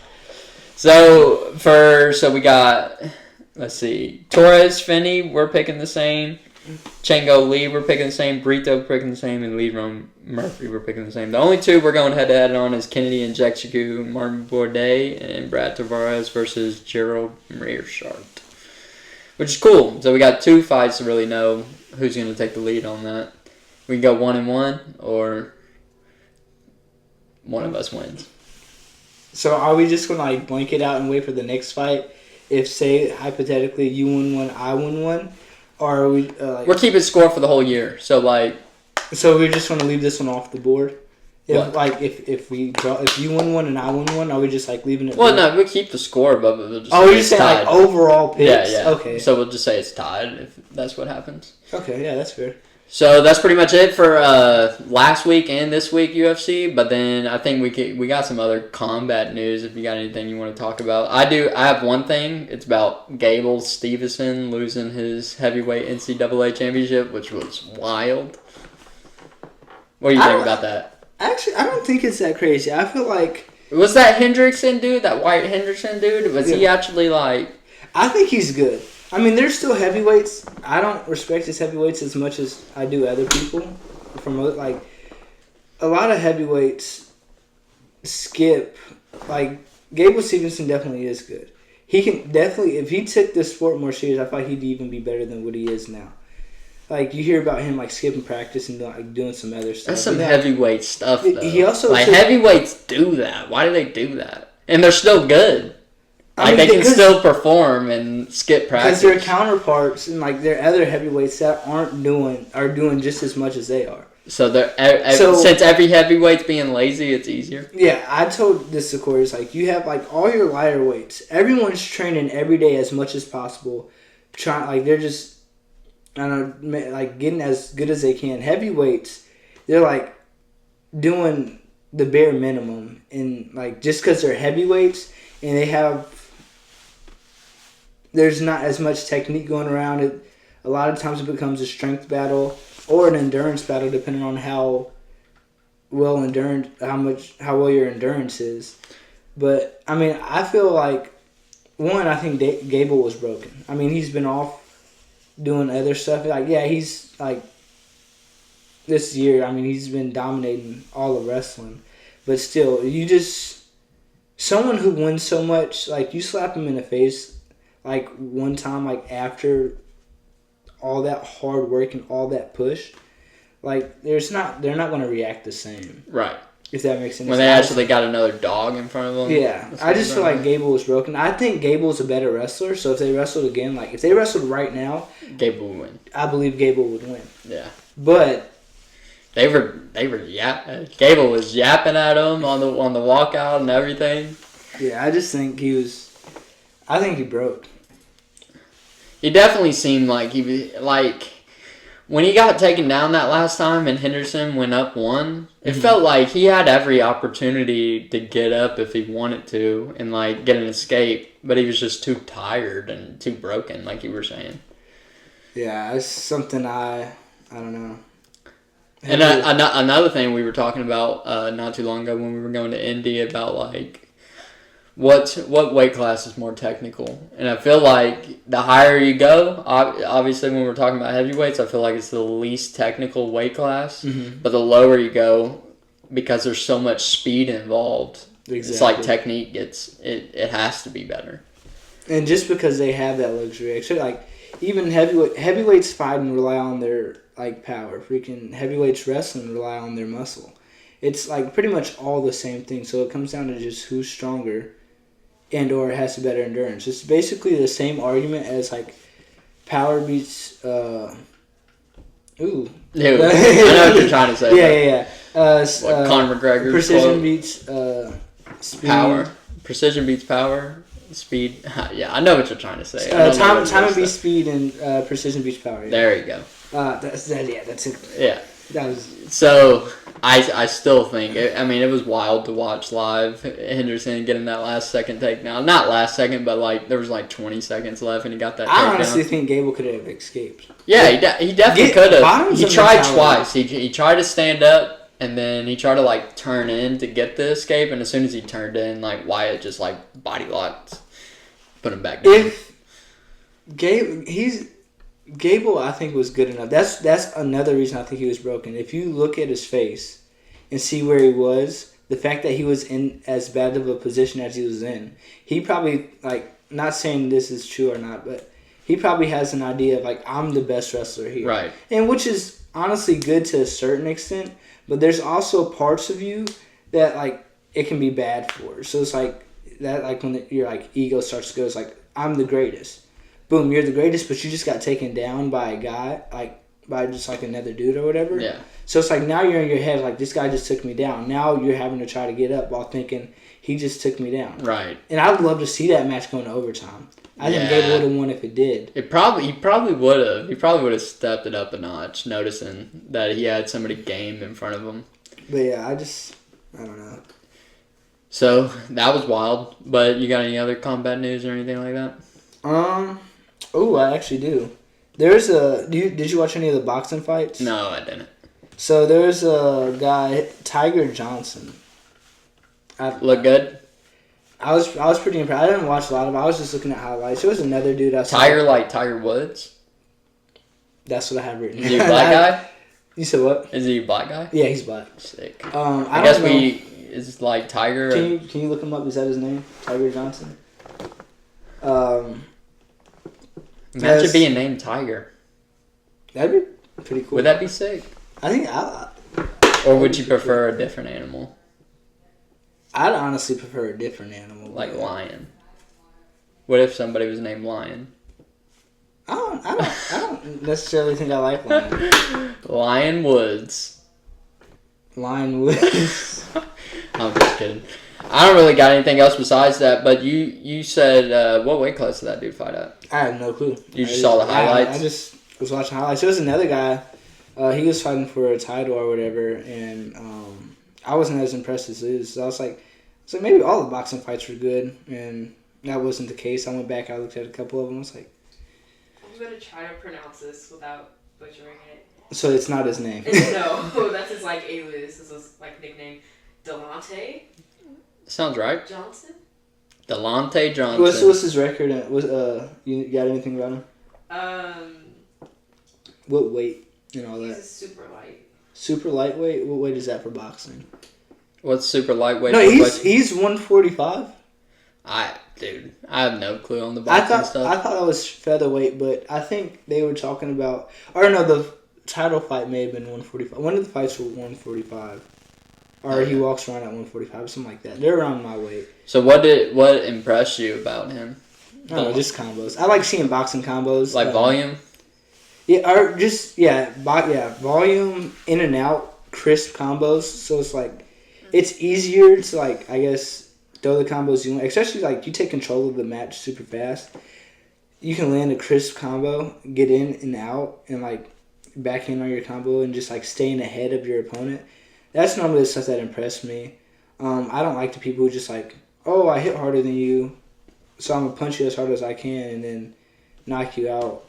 So we got, let's see, Torres, Finney, we're picking the same. Chango Lee, we're picking the same. Brito, we're picking the same. And Lee Roan Murphy, we're picking the same. The only two we're going head-to-head on is Kennedy and Jexiku, Martin Bourdais, and Brad Tavares versus Gerald Meerschaert, which is cool. So we got 2 fights to really know who's going to take the lead on that. We can go 1-1, or one of us wins. So are we just going to blanket out and wait for the next fight? If, say, hypothetically, you win one, I win one? Or are we... we're keeping score for the whole year. So, So we're just going to leave this one off the board? If, what? If you win one and I win one, are we just, leaving it... Well, no, we'll keep the score, but we'll just we're just saying, overall picks? Yeah. Okay. So we'll just say it's tied, if that's what happens. Okay, yeah, that's fair. So that's pretty much it for last week and this week UFC. But then I think we got some other combat news. If you got anything you want to talk about, I have one thing. It's about Gable Stevenson losing his heavyweight NCAA championship, which was wild. What do you think about that? Actually, I don't think it's that crazy. I feel like was that Hendrickson dude, that White Hendrickson dude? Was he actually like? I think he's good. I mean, there's still heavyweights. I don't respect his heavyweights as much as I do other people. A lot of heavyweights skip. Gable Stevenson definitely is good. He can definitely, if he took this sport more serious, I thought he'd even be better than what he is now. You hear about him skipping practice and doing some other stuff. That's some heavyweight stuff, though. He also heavyweights do that. Why do they do that? And they're still good. They can still perform and skip practice. Because their counterparts and their other heavyweights that are doing just as much as they are. So since every heavyweigh's being lazy, it's easier. Yeah, I told this to Corey. It's you have all your lighter weights. Everyone's training every day as much as possible. They're just getting as good as they can. Heavyweights, they're doing the bare minimum, and just because they're heavyweights and they have. There's not as much technique going around it. A lot of times it becomes a strength battle or an endurance battle, depending on how well your endurance is. But I mean, I feel I think Gable was broken. I mean, he's been off doing other stuff. He's this year. I mean, he's been dominating all of wrestling. But still, someone who wins so much, you slap him in the face. One time, after all that hard work and all that push, they're not going to react the same. Right. If that makes sense. When they actually got another dog in front of them. Yeah, I just feel like Gable was broken. I think Gable's a better wrestler, so if they wrestled again, like if they wrestled right now, Gable would win. I believe Gable would win. Yeah. But they were Gable was yapping at him on the walkout and everything. Yeah, I just think I think he broke. He definitely seemed like he was like. When he got taken down that last time and Henderson went up one, it felt like he had every opportunity to get up if he wanted to and like get an escape, but he was just too tired and too broken, like you were saying. Yeah, it's something I don't know. And another thing we were talking about not too long ago when we were going to Indy about like what weight class is more technical, and I feel like the higher you go, obviously when we're talking about heavyweights, I feel like it's the least technical weight class, but the lower you go, because there's so much speed involved, it's like technique it has to be better. And just because they have that luxury, actually, like even heavyweights fight and rely on their like power. Freaking heavyweights wrestling rely on their muscle. It's like pretty much all the same thing. So it comes down to just who's stronger and or has the better endurance. It's basically the same argument as like power beats I know what you're trying to say. Yeah. Conor McGregor's precision quote. Beats speed. Power. Precision beats power. Speed. Yeah, I know what you're trying to say. Time beats speed and precision beats power. Yeah. There you go. That's it. Yeah. That was so. I still think it was wild to watch live. Henderson getting that last second takedown. Not last second, but like there was like 20 seconds left, and he got that takedown. I honestly think Gable could have escaped. Yeah, he definitely could have. He tried twice. He tried to stand up, and then he tried to like turn in to get the escape. And as soon as he turned in, like Wyatt just like body locked, put him back down. Gable, I think, was good enough. That's another reason I think he was broken. If you look at his face and see where he was, the fact that he was in as bad of a position as he was in, he probably, like, not saying this is true or not, but he probably has an idea of, like, I'm the best wrestler here. Right. And which is honestly good to a certain extent, but there's also parts of you that, like, it can be bad for. So it's like, that, like, when your, like, ego starts to go, it's like, I'm the greatest. Boom, you're the greatest, but you just got taken down by a guy, like, by just, like, another dude or whatever. Yeah. So it's like, now you're in your head, like, this guy just took me down. Now you're having to try to get up while thinking, he just took me down. Right. And I'd love to see that match going to overtime. I think Gable would have won if it did. He probably would have. He probably would have stepped it up a notch, noticing that he had somebody game in front of him. But, yeah, I don't know. So, that was wild. But you got any other combat news or anything like that? Oh, I actually do. Did you watch any of the boxing fights? No, I didn't. So there's a guy, Tiger Johnson. Look good? I was pretty impressed. I didn't watch a lot of it. I was just looking at highlights. There was another dude I saw. Tiger like Tiger Woods? That's what I have written. Is he a black guy? You said what? Is he a black guy? Yeah, he's black. Sick. I guess don't know. is like Tiger. Can you look him up? Is that his name? Tiger Johnson? Imagine being named Tiger. That'd be pretty cool. Would that be sick? I think Or would you prefer a different animal? I'd honestly prefer a different animal. Like lion. What if somebody was named Lion? I don't necessarily think I like lion. Lion Woods. Lion Woods. I'm just kidding. I don't really got anything else besides that, but you said, what weight class did that dude fight at? I have no clue. You just saw the highlights? I just was watching highlights. There was another guy, he was fighting for a title or whatever, and I wasn't as impressed as his. So I was like, maybe all the boxing fights were good, and that wasn't the case. I went back, I looked at a couple of them, I was like... I'm going to try to pronounce this without butchering it. So it's not his name? No, that's his, like, alias. This is, like, nickname. Delonte? Sounds right. Johnson? Delonte Johnson. What's his record? You got anything about him? What weight and all that? He's a super light. Super lightweight? What weight is that for boxing? What's super lightweight? No, he's 145. I have no clue on the boxing stuff. I thought that was featherweight, but I think they were talking about... Or no, the title fight may have been 145. One of the fights were 145. or he walks around at 145 or something like that. They're around my weight. So what impressed you about him? No, just combos. I like seeing boxing combos. Like volume? Yeah, or just volume, in and out, crisp combos. So it's like it's easier to like I guess throw the combos you want, especially like you take control of the match super fast. You can land a crisp combo, get in and out, and like back in on your combo and just like staying ahead of your opponent. That's normally the stuff that impressed me. I don't like the people who just like, oh, I hit harder than you, so I'm gonna punch you as hard as I can and then knock you out.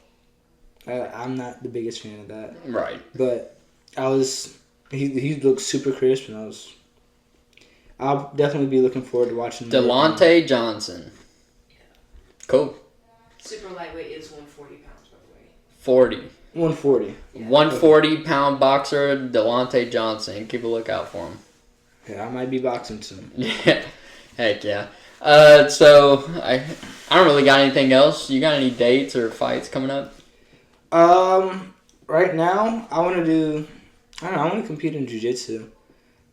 I'm not the biggest fan of that. Right. But he looked super crisp, and I'll definitely be looking forward to watching him. Delonte Johnson. Cool. Super lightweight is 140 pounds, by the way. 40. 140. Yeah. 140-pound boxer, Delonte Johnson. Keep a lookout for him. Yeah, I might be boxing soon. Yeah. Heck yeah. So, I don't really got anything else. You got any dates or fights coming up? Right now, I want to compete in jiu-jitsu.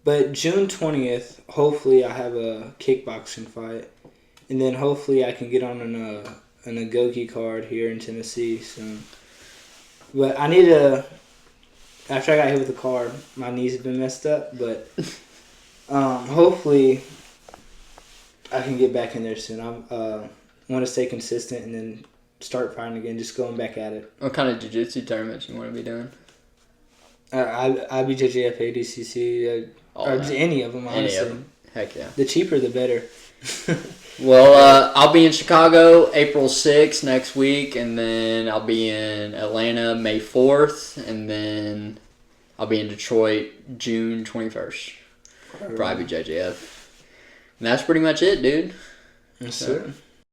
But June 20th, hopefully I have a kickboxing fight. And then hopefully I can get on an Agogi card here in Tennessee soon. But I need to, after I got hit with the car, my knees have been messed up. But hopefully I can get back in there soon. I want to stay consistent and then start fighting again, just going back at it. What kind of jiu-jitsu tournaments you want to be doing? IBJJF, ADCC, or just any of them, honestly. Any of them. Heck yeah. The cheaper, the better. Well, I'll be in Chicago April 6th next week, and then I'll be in Atlanta May 4th, and then I'll be in Detroit June 21st for IBJJF. And that's pretty much it, dude. Yes, sir.